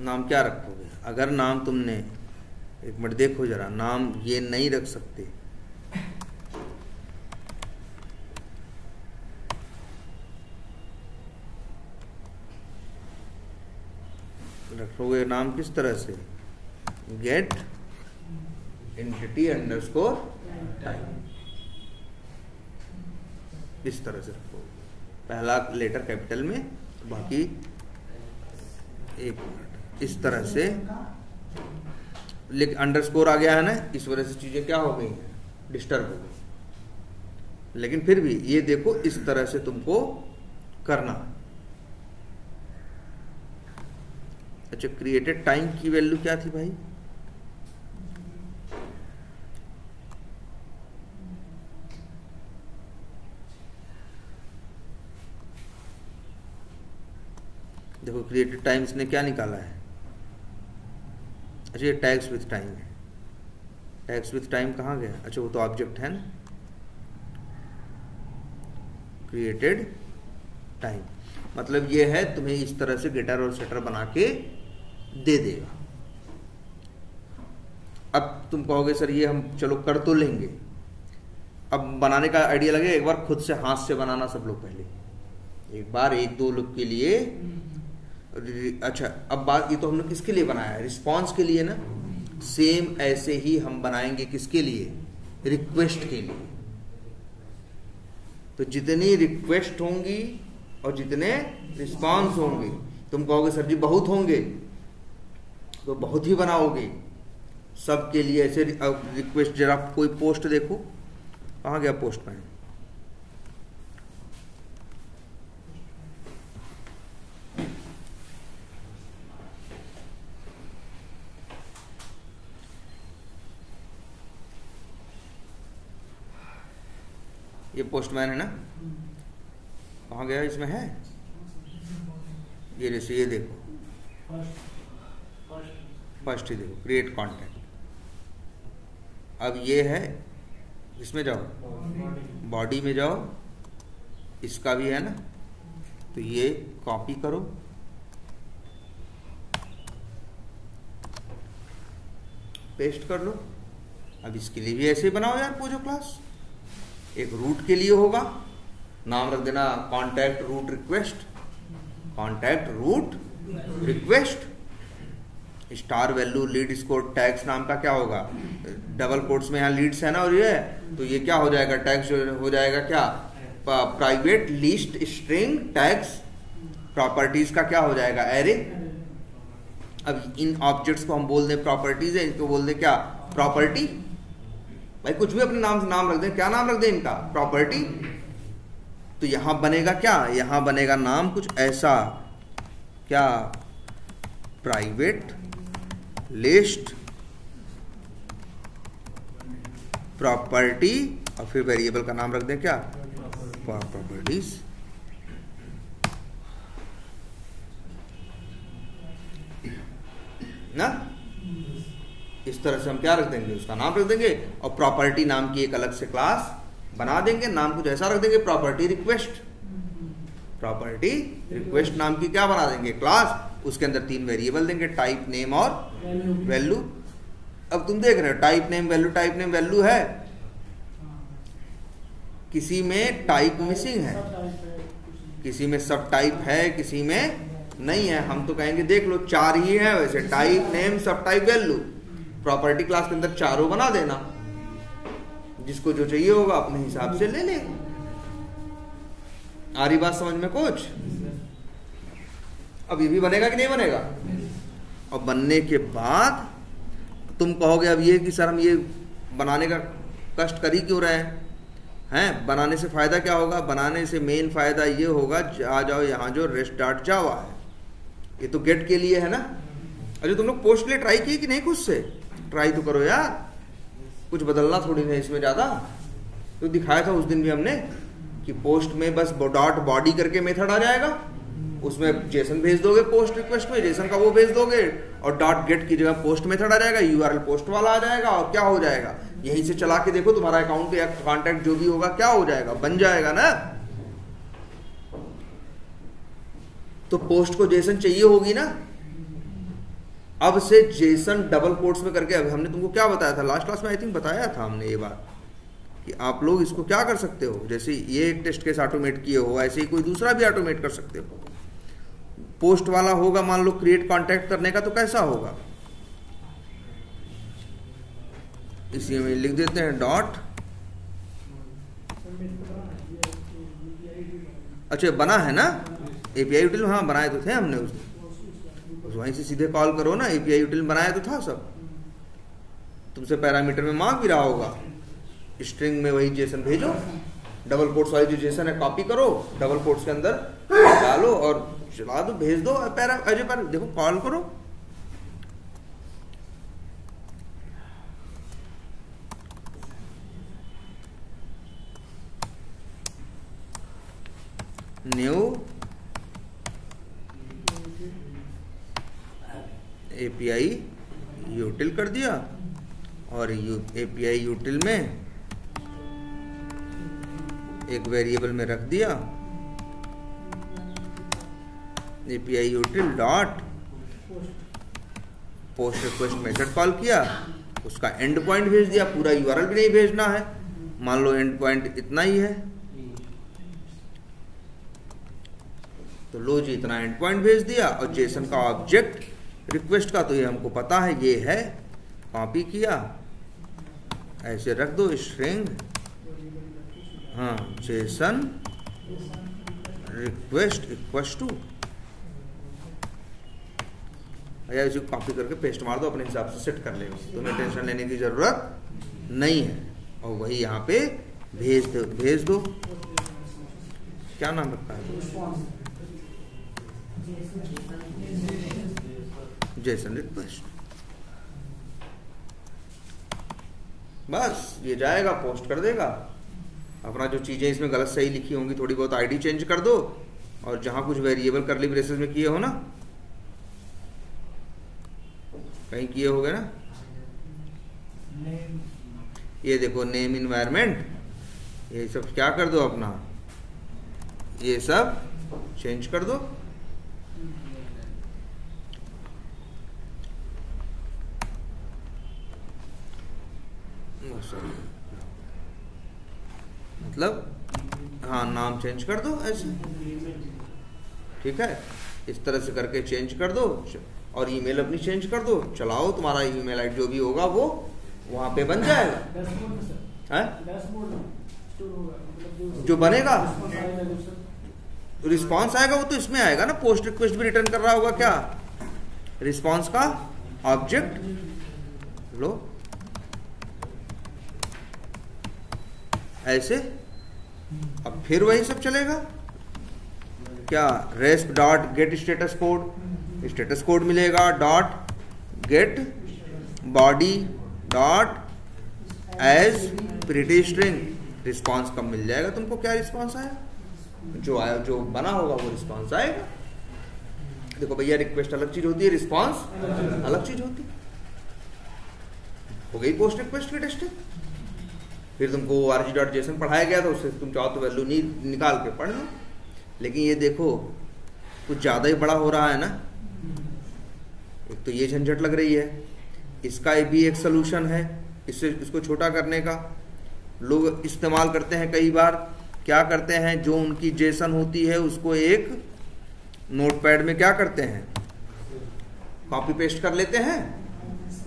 नाम क्या रखोगे? अगर नाम तुमने, एक मिनट देखो जरा, नाम ये नहीं रख सकते, रखोगे नाम किस तरह से, गेट एंटिटी अंडरस्कोर टाइप, इस तरह से रखो, पहला लेटर कैपिटल में, बाकी एक मिनट इस तरह से, लेकिन अंडरस्कोर आ गया है ना, इस वजह से चीजें क्या हो गई हैं, डिस्टर्ब हो गई। लेकिन फिर भी ये देखो इस तरह से तुमको करना। अच्छा, क्रिएटेड टाइम की वैल्यू क्या थी भाई? देखो क्रिएटेड टाइम्स ने क्या निकाला है। अच्छा, ये टैग्स विथ टाइम है। टैग्स विथ टाइम कहाँ गया? अच्छा, वो तो ऑब्जेक्ट है ना, क्रिएटेड टाइम। मतलब ये है तुम्हें इस तरह से गेटर और सेटर बना के दे देगा। अब तुम कहोगे सर ये हम चलो कर तो लेंगे, अब बनाने का आइडिया लगे, एक बार खुद से हाथ से बनाना सब लोग पहले, एक बार एक दो लोग के लिए। अच्छा, अब बात ये तो हमने किसके लिए बनाया है? रिस्पॉन्स के लिए ना। सेम ऐसे ही हम बनाएंगे किसके लिए? रिक्वेस्ट के लिए। तो जितनी रिक्वेस्ट होंगी और जितने रिस्पॉन्स होंगे, तुम कहोगे सर जी बहुत होंगे, तो बहुत ही बनाओगे सबके लिए ऐसे रिक्वेस्ट। जरा कोई पोस्ट देखो, कहाँ गया पोस्ट में? ये पोस्टमैन है ना, कहाँ गया? इसमें है ये, जैसे ये देखो फर्स्ट ही देखो, क्रिएट कॉन्टैक्ट। अब ये है, इसमें जाओ, बॉडी में जाओ, इसका भी है ना, तो ये कॉपी करो, पेस्ट कर लो। अब इसके लिए भी ऐसे ही बनाओ यार पोजो क्लास। एक रूट के लिए होगा, नाम रख देना contact route request, contact route request. Star value lead score tags नाम का क्या होगा? डबल कोट्स में यहाँ लीड्स है ना, और ये है, तो ये क्या हो जाएगा? टैग्स हो जाएगा क्या? Private list string tags. Properties का क्या हो जाएगा? एरे। अब इन ऑब्जेक्ट्स को हम बोल दें प्रॉपर्टीज है, इनको बोल दें क्या? प्रॉपर्टी। भाई कुछ भी अपने नाम से नाम रख दें, क्या नाम रख दें इनका? प्रॉपर्टी। तो यहां बनेगा क्या? यहां बनेगा नाम कुछ ऐसा, क्या? प्राइवेट लिस्ट प्रॉपर्टी, और फिर वेरिएबल का नाम रख दें क्या? प्रॉपर्टीज। ना, इस तरह से हम क्या रख देंगे? उसका नाम रख देंगे, और प्रॉपर्टी नाम की एक अलग से क्लास बना देंगे। नाम कुछ ऐसा रख देंगे, प्रॉपर्टी रिक्वेस्ट। प्रॉपर्टी रिक्वेस्ट नाम की क्या बना देंगे? क्लास। उसके अंदर 3 वेरिएबल देंगे, टाइप, नेम और वैल्यू। अब तुम देख रहे हो type name value, type name value है, किसी में टाइप मिसिंग है, किसी में सब टाइप है, किसी में नहीं है। हम तो कहेंगे देख लो 4 ही है वैसे, टाइप नेम सब टाइप वैल्यू। प्रॉपर्टी क्लास के अंदर 4 बना देना, जिसको जो चाहिए होगा अपने हिसाब से ले ले। आ रही बात समझ में कुछ? अब ये भी बनेगा कि नहीं बनेगा? और बनने के बाद तुम कहोगे अब ये कि सर हम ये बनाने का कष्ट कर ही क्यों रहे हैं? बनाने से फायदा क्या होगा? बनाने से मेन फायदा ये होगा, आ जाओ यहाँ जो रेस्ट डॉट जावा है, ये तो गेट के लिए है ना। अरे तुम लोग पोस्ट लिए ट्राई किए कि नहीं? खुद से ट्राई तो करो यार, कुछ बदलना थोड़ी नहीं इसमें ज्यादा। तो दिखाया था उस दिन भी हमने कि पोस्ट में बस डॉट बॉडी करके मेथड आ जाएगा, उसमें जेसन भेज दोगे, पोस्ट रिक्वेस्ट में जेसन का वो भेज दोगे, और डॉट गेट की जगह पोस्ट मेथड आ जाएगा, यूआरएल पोस्ट वाला आ जाएगा, और क्या हो जाएगा? यहीं से चला के देखो तुम्हारा अकाउंट या कॉन्टैक्ट जो भी होगा क्या हो जाएगा? बन जाएगा ना। तो पोस्ट को जेसन चाहिए होगी ना, अब से जेसन डबल कोट्स में करके, अभी हमने तुमको क्या बताया था लास्ट क्लास में, आई थिंक बताया था हमने ये बात कि आप लोग इसको क्या कर सकते हो, जैसे ये एक टेस्ट केस ऑटोमेट किए हो ऐसे ही कोई दूसरा भी ऑटोमेट कर सकते हो। पोस्ट वाला होगा मान लो क्रिएट कांटेक्ट करने का, तो कैसा होगा, इसी में लिख देते हैं डॉट, अच्छा बना है ना एपीआई यूटिल, हाँ बनाए तो थे हमने उसमें, वहीं से सीधे कॉल करो ना, एपीआई यूटिल बनाया तो था सब, तुमसे पैरामीटर में मांग भी रहा होगा, स्ट्रिंग में वही जेसन भेजो, डबल कोट्स वाली जो जेसन है कॉपी करो, डबल कोट्स के अंदर डालो और चला दो, भेज दो, पैरा देखो कॉल करो। न्यू एपीआई यूटिल कर दिया और एपीआई यूटिल में एक वेरिएबल में रख दिया API यूटिल dot post request method call किया, उसका एंड पॉइंट भेज दिया, पूरा यूआरएल भी नहीं भेजना है, मान लो एंड पॉइंट इतना ही है, तो लो जी इतना एंड पॉइंट भेज दिया, और जेसन का ऑब्जेक्ट रिक्वेस्ट का तो ये हमको पता है ये है, कॉपी किया, ऐसे रख दो स्ट्रिंग, हाँ जेसन रिक्वेस्ट इक्वल टू, या इसी को कॉपी करके पेस्ट मार दो, अपने हिसाब से सेट कर लेगा, तुम्हें टेंशन लेने की जरूरत नहीं है, और वही यहाँ पे भेज दो। क्या नाम रखा है, जेसन रिक्वेस्ट, बस ये जाएगा पोस्ट कर देगा, अपना जो चीजें इसमें गलत सही लिखी होंगी थोड़ी बहुत आईडी चेंज कर दो, और जहां कुछ वेरिएबल करली ब्रेसेस में किए हो ना, कहीं किए होगे ना, ये देखो नेम इन्वायरमेंट, ये सब क्या कर दो अपना, ये सब चेंज कर दो, मतलब हाँ नाम चेंज कर दो ऐसे, ठीक है, इस तरह से करके चेंज कर दो, और ईमेल अपनी चेंज कर दो, चलाओ, तुम्हारा ईमेल आईडी जो भी होगा वो वहां पे बन जाएगा, जो बनेगा रिस्पांस आएगा वो तो इसमें आएगा ना, पोस्ट रिक्वेस्ट भी रिटर्न कर रहा होगा क्या, रिस्पांस का ऑब्जेक्ट लो ऐसे, अब फिर वही सब चलेगा क्या, resp dot get status code, status code मिलेगा, dot get body dot as pretty string, response कब मिल जाएगा तुमको, क्या रिस्पांस आया, जो आया जो बना होगा वो रिस्पांस आएगा। देखो भैया रिक्वेस्ट अलग चीज होती है, रिस्पांस अलग चीज होती है, हो गई पोस्ट रिक्वेस्ट की टेस्टिंग, फिर तुमको org.json पढ़ाया गया था, उससे तुम चाहो तो वैल्यू निकाल के पढ़ लो, लेकिन ये देखो कुछ ज़्यादा ही बड़ा हो रहा है ना, एक तो ये झंझट लग रही है, इसका भी एक सोल्यूशन है, इसको छोटा करने का लोग इस्तेमाल करते हैं कई बार, क्या करते हैं, जो उनकी जेसन होती है उसको एक नोटपैड में क्या करते हैं, कॉपी पेस्ट कर लेते हैं,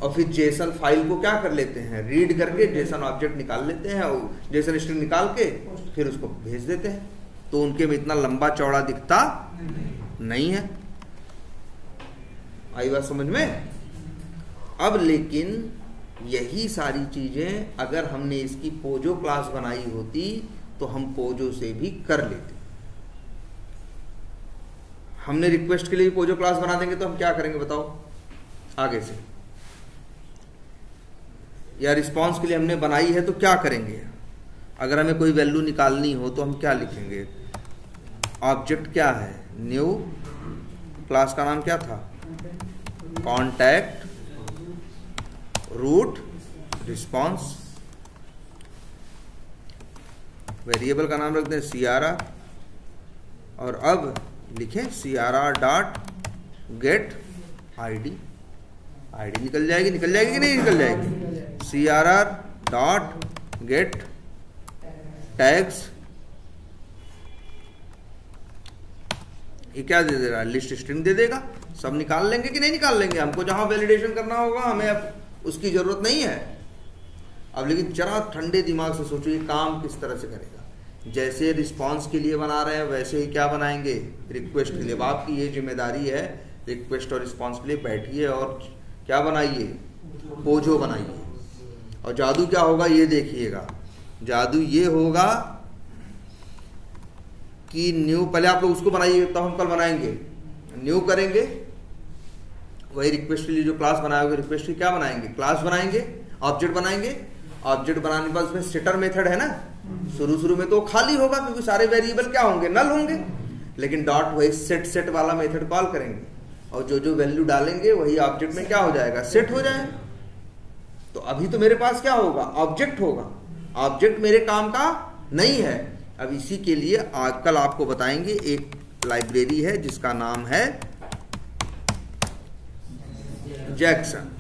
और फिर जेसन फाइल को क्या कर लेते हैं, रीड करके जेसन ऑब्जेक्ट निकाल लेते हैं, और जेसन स्ट्रिंग निकाल के फिर उसको भेज देते हैं, तो उनके में इतना लंबा चौड़ा दिखता नहीं है। आई बात समझ में? अब लेकिन यही सारी चीजें अगर हमने इसकी पोजो क्लास बनाई होती तो हम पोजो से भी कर लेते। हमने रिक्वेस्ट के लिए भी पोजो क्लास बना देंगे तो हम क्या करेंगे बताओ आगे से, या रिस्पांस के लिए हमने बनाई है तो क्या करेंगे, अगर हमें कोई वैल्यू निकालनी हो तो हम क्या लिखेंगे, ऑब्जेक्ट क्या है, न्यू, क्लास का नाम क्या था, कॉन्टैक्ट रूट रिस्पांस, वेरिएबल का नाम रखते हैं CRR, और अब लिखें CRR dot gate ID, ID निकल जाएगी कि नहीं निकल जाएगी। CRR डॉट गेट टैग्स, ये क्या दे देगा, लिस्ट स्ट्रिंग दे देगा। सब निकाल लेंगे कि नहीं निकाल लेंगे, हमको जहां वैलिडेशन करना होगा हमें अब उसकी जरूरत नहीं है। अब लेकिन जरा ठंडे दिमाग से सोचो ये काम किस तरह से करेगा। जैसे रिस्पांस के लिए बना रहे हैं वैसे ही क्या बनाएंगे, रिक्वेस्ट के लिए। अब आपकी ये जिम्मेदारी है रिक्वेस्ट और रिस्पांस के लिए बैठिए और क्या बनाइए, पोजो बनाइए। और जादू क्या होगा ये देखिएगा, जादू ये होगा कि न्यू, पहले आप लोग उसको बनाइए तब हम कल बनाएंगे। न्यू करेंगे, वही रिक्वेस्ट के लिए जो क्लास बनाए होगा रिक्वेस्ट की क्या बनाएंगे, क्लास बनाएंगे, ऑब्जेक्ट बनाएंगे। ऑब्जेक्ट बनाने के बाद उसमें सेटर मेथड है ना, शुरू में तो खाली होगा क्योंकि सारे वेरिएबल क्या होंगे, नल होंगे। लेकिन डॉट वही सेट वाला मेथड कॉल करेंगे और जो वैल्यू डालेंगे वही ऑब्जेक्ट में क्या हो जाएगा, सेट हो जाएगा। तो अभी तो मेरे पास क्या होगा, ऑब्जेक्ट होगा। ऑब्जेक्ट मेरे काम का नहीं है। अब इसी के लिए आजकल आपको बताएंगे, एक लाइब्रेरी है जिसका नाम है जैक्सन।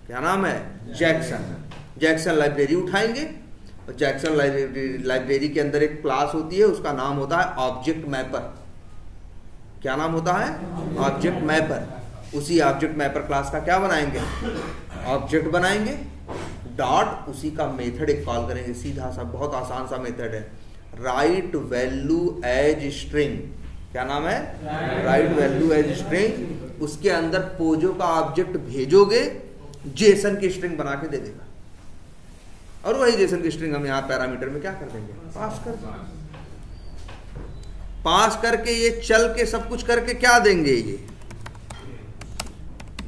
क्या नाम है, जैक्सन। जैक्सन लाइब्रेरी उठाएंगे और जैक्सन लाइब्रेरी के अंदर एक क्लास होती है, उसका नाम होता है ऑब्जेक्ट मैपर। क्या नाम होता है, ऑब्जेक्ट मैपर। उसी ऑब्जेक्ट मैपर क्लास का क्या बनाएंगे, ऑब्जेक्ट बनाएंगे। डॉट उसी का मेथड एक कॉल करेंगे, सीधा सा बहुत आसान सा मेथड है, राइट वैल्यू एज स्ट्रिंग। क्या नाम है, राइट वैल्यू एज स्ट्रिंग। उसके अंदर पोजो का ऑब्जेक्ट भेजोगे, जेसन की स्ट्रिंग बना के दे देगा। और वही जेसन की स्ट्रिंग हम यहां पैरामीटर में क्या कर देंगे, पास कर देंगे। पास करके ये चल के सब कुछ करके क्या देंगे, ये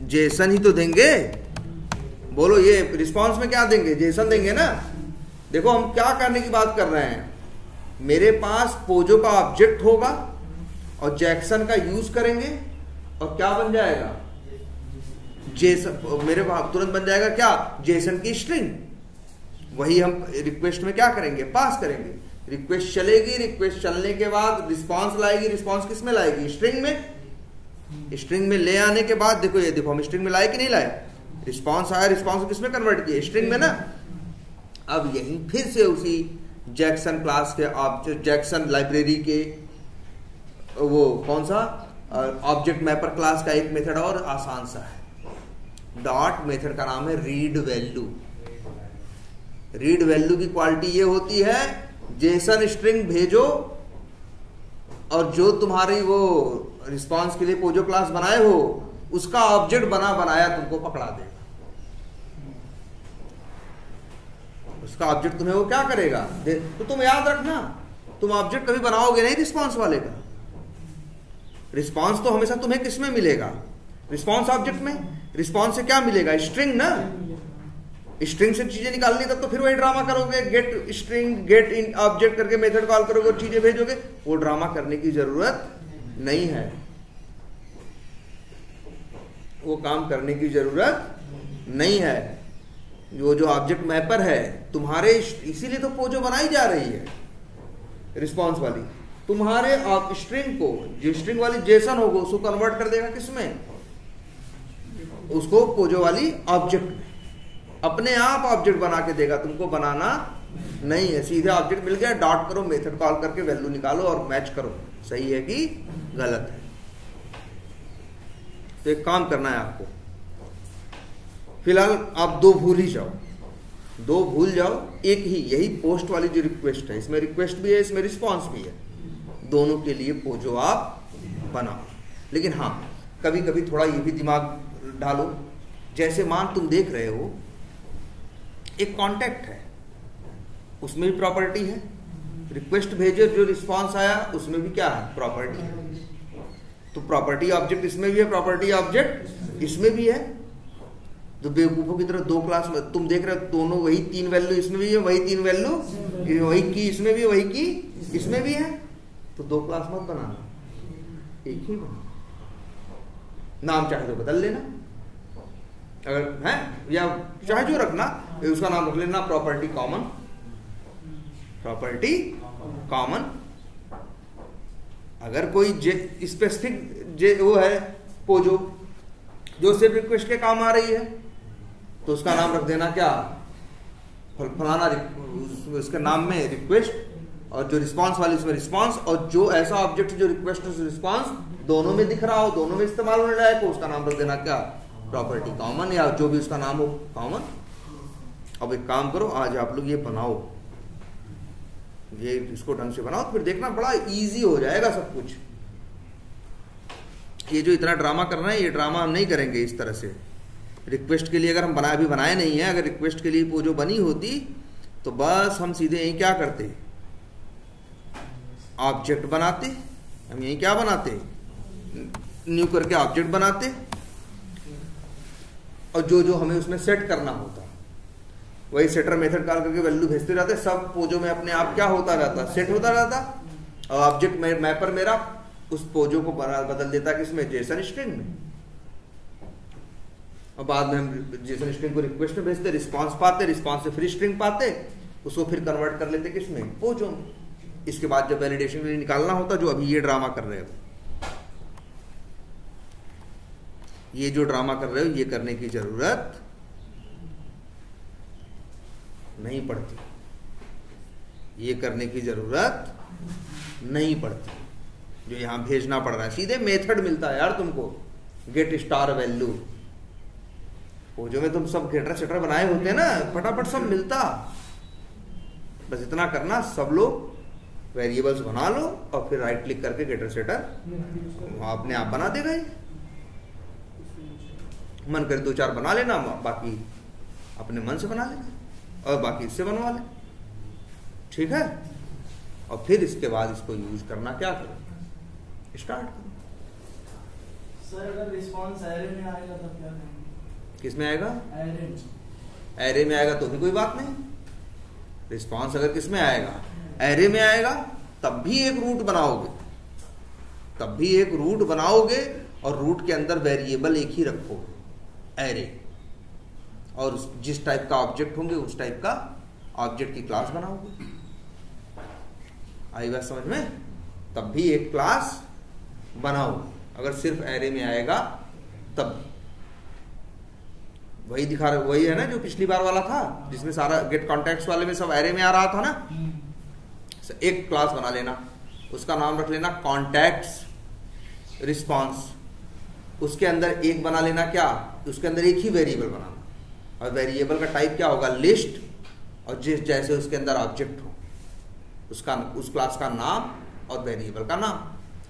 जेसन ही तो देंगे। बोलो ये रिस्पांस में क्या देंगे, जेसन देंगे ना। देखो हम क्या करने की बात कर रहे हैं, मेरे पास पोजो का ऑब्जेक्ट होगा और जैक्सन का यूज करेंगे और क्या बन जाएगा, जेसन। मेरे पास तुरंत बन जाएगा क्या, जेसन की स्ट्रिंग। वही हम रिक्वेस्ट में क्या करेंगे, पास करेंगे। रिक्वेस्ट चलेगी, रिक्वेस्ट चलने के बाद रिस्पांस लाएगी। रिस्पांस किस में लाएगी, स्ट्रिंग में। स्ट्रिंग में ले आने के बाद देखो, ये देखो हम स्ट्रिंग में लाए कि नहीं लाए, रिस्पांस आया, रिस्पांस को किसमें कन्वर्ट किया, स्ट्रिंग में ना। अब यही फिर से उसी जैक्सन क्लास के ऑब्जेक्ट, जैक्सन लाइब्रेरी के वो कौन सा ऑब्जेक्ट मैपर क्लास का एक मेथड और आसान सा है। डॉट मेथड का नाम है रीड वैल्यू। रीड वैल्यू की क्वालिटी ये होती है, जेसन स्ट्रिंग भेजो और जो तुम्हारी वो रिस्पांस के लिए पोजो क्लास बनाए हो उसका ऑब्जेक्ट बनाया तुमको पकड़ा देगा। उसका ऑब्जेक्ट तुम्हें वो क्या करेगा, तो तुम याद रखना, तुम ऑब्जेक्ट कभी बनाओगे नहीं रिस्पांस वाले का। रिस्पांस तो हमेशा तुम्हें किसमें मिलेगा, रिस्पांस ऑब्जेक्ट में। रिस्पांस से क्या मिलेगा, स्ट्रिंग ना। स्ट्रिंग से चीजें निकालनी तब तो फिर वही ड्रामा करोगे, gate string get in object करके मेथड कॉल करोगे और चीजें भेजोगे। वो ड्रामा करने की जरूरत नहीं है, वो काम करने की जरूरत नहीं है। जो ऑब्जेक्ट मैपर है तुम्हारे, इसीलिए तो पोजो बनाई जा रही है रिस्पांस वाली। तुम्हारे स्ट्रिंग को, जो स्ट्रिंग वाली जेसन होगा उसको कन्वर्ट कर देगा किसमें, उसको पोजो वाली ऑब्जेक्ट में। अपने आप ऑब्जेक्ट बना के देगा, तुमको बनाना नहीं है। सीधे ऑब्जेक्ट मिल गया, डॉट करो, मेथड कॉल करके वैल्यू निकालो और मैच करो, सही है कि गलत है। तो एक काम करना है आपको, फिलहाल आप दो भूल ही जाओ, दो भूल जाओ। एक ही, यही पोस्ट वाली जो रिक्वेस्ट है, इसमें रिक्वेस्ट भी है, इसमें रिस्पांस भी है। दोनों के लिए पोजो आप बनाओ। लेकिन हाँ, कभी कभी थोड़ा ये भी दिमाग डालो, जैसे मान तुम देख रहे हो एक कॉन्टेक्ट है, उसमें भी प्रॉपर्टी है। रिक्वेस्ट भेजे, जो रिस्पांस आया उसमें भी क्या है, प्रॉपर्टी है। तो प्रॉपर्टी ऑब्जेक्ट इसमें भी है, प्रॉपर्टी ऑब्जेक्ट इसमें भी है। तो बेवकूफों की तरह दो क्लास में तुम देख रहे हो, दोनों वही तीन वैल्यू इसमें भी है, वही तीन वैल्यू, वही की इसमें भी, वही की इसमें भी है। तो दो क्लास मत बनाना, एक ही बना। नाम चाहे तो बदल लेना, अगर है, या चाहे जो रखना, उसका नाम रख लेना प्रॉपर्टी कॉमन, प्रॉपर्टी कॉमन। अगर कोई स्पेसिफिक वो है पोजो, जो सिर्फ रिक्वेस्ट के काम आ रही है तो उसका नाम रख देना क्या, फलाना, उसके नाम में रिक्वेस्ट, और जो रिस्पांस वाली उसमें रिस्पांस, और जो ऐसा ऑब्जेक्ट जो रिक्वेस्ट और रिस्पांस दोनों में दिख रहा हो, दोनों में इस्तेमाल होने लायक हो, उसका नाम रख देना क्या, प्रॉपर्टी कॉमन, या जो भी उसका नाम हो कॉमन। अब एक काम करो, आज आप लोग ये बनाओ, ये इसको ढंग से बनाओ, फिर देखना बड़ा इजी हो जाएगा सब कुछ। ये जो इतना ड्रामा करना है, ये ड्रामा हम नहीं करेंगे इस तरह से। रिक्वेस्ट के लिए अगर हम अभी बनाए नहीं है, अगर रिक्वेस्ट के लिए वो जो बनी होती तो बस हम सीधे यही क्या करते, ऑब्जेक्ट बनाते। हम यही क्या बनाते, न्यू करके ऑब्जेक्ट बनाते, और जो जो हमें उसमें सेट करना होता वही सेटर मेथड कॉल करके वैल्यू भेजते रहते। सब पोजो में अपने आप क्या होता रहता, सेट होता रहता, और ऑब्जेक्ट मैपर मेरा उस पोजो को बदल देता किसमें, जेसन स्ट्रिंग में। और बाद में हम जेसन स्ट्रिंग को रिक्वेस्ट में भेजते, रिस्पांस पाते, रिस्पांस से फ्री स्ट्रिंग पाते, उसको फिर कन्वर्ट कर लेते किसमें, पोजो में। इसके बाद जब वैलिडेशन के लिए निकालना होता, जो अभी ये ड्रामा कर रहे हो, ये जो ड्रामा कर रहे हो, ये करने की जरूरत नहीं पड़ती, ये करने की जरूरत नहीं पड़ती। जो यहां भेजना पड़ रहा है, सीधे मेथड मिलता है यार तुमको, गेट स्टार वैल्यू। वो जो में तुम सब गेटर सेटर बनाए होते हैं ना, फटाफट सब मिलता। बस इतना करना, सब लोग वेरिएबल्स बना लो और फिर राइट क्लिक करके गेटर सेटर अपने आप बना देगा। ये मन करे 2-4 बना लेना, बाकी अपने मन से बना लेना, और बाकी इससे बनवा ले, ठीक है। और फिर इसके बाद इसको यूज करना क्या करो, स्टार्ट करो। सर अगर रिस्पांस एरे में आएगा तब क्या करेंगे? किस में आएगा, एरे एरे में आएगा तो भी कोई बात नहीं। रिस्पांस अगर किस में आएगा, एरे में आएगा, तब भी एक रूट बनाओगे, तब भी एक रूट बनाओगे, और रूट के अंदर वेरिएबल एक ही रखो, एरे, और जिस टाइप का ऑब्जेक्ट होंगे उस टाइप का ऑब्जेक्ट की क्लास बनाओगे। आई बात समझ में? तब भी एक क्लास बनाओ, अगर सिर्फ एरे में आएगा तब। वही दिखा रहे, वही है ना जो पिछली बार वाला था, जिसमें सारा गेट कॉन्टेक्ट्स वाले में सब एरे में आ रहा था ना। एक क्लास बना लेना, उसका नाम रख लेना कॉन्टैक्ट्स रिस्पांस। उसके अंदर एक बना लेना क्या, उसके अंदर एक ही वेरिएबल बनाना, और वेरिएबल का टाइप क्या होगा, लिस्ट, और जिस जैसे उसके अंदर ऑब्जेक्ट हो उसका, उस क्लास का नाम और वेरिएबल का नाम,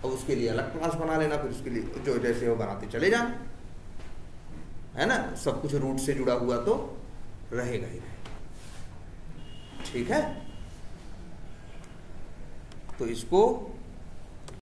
और उसके लिए अलग क्लास बना लेना। फिर उसके लिए जो जैसे वो बनाते चले जाना, है ना। सब कुछ रूट से जुड़ा हुआ तो रहेगा ही रहेगा, ठीक है। तो इसको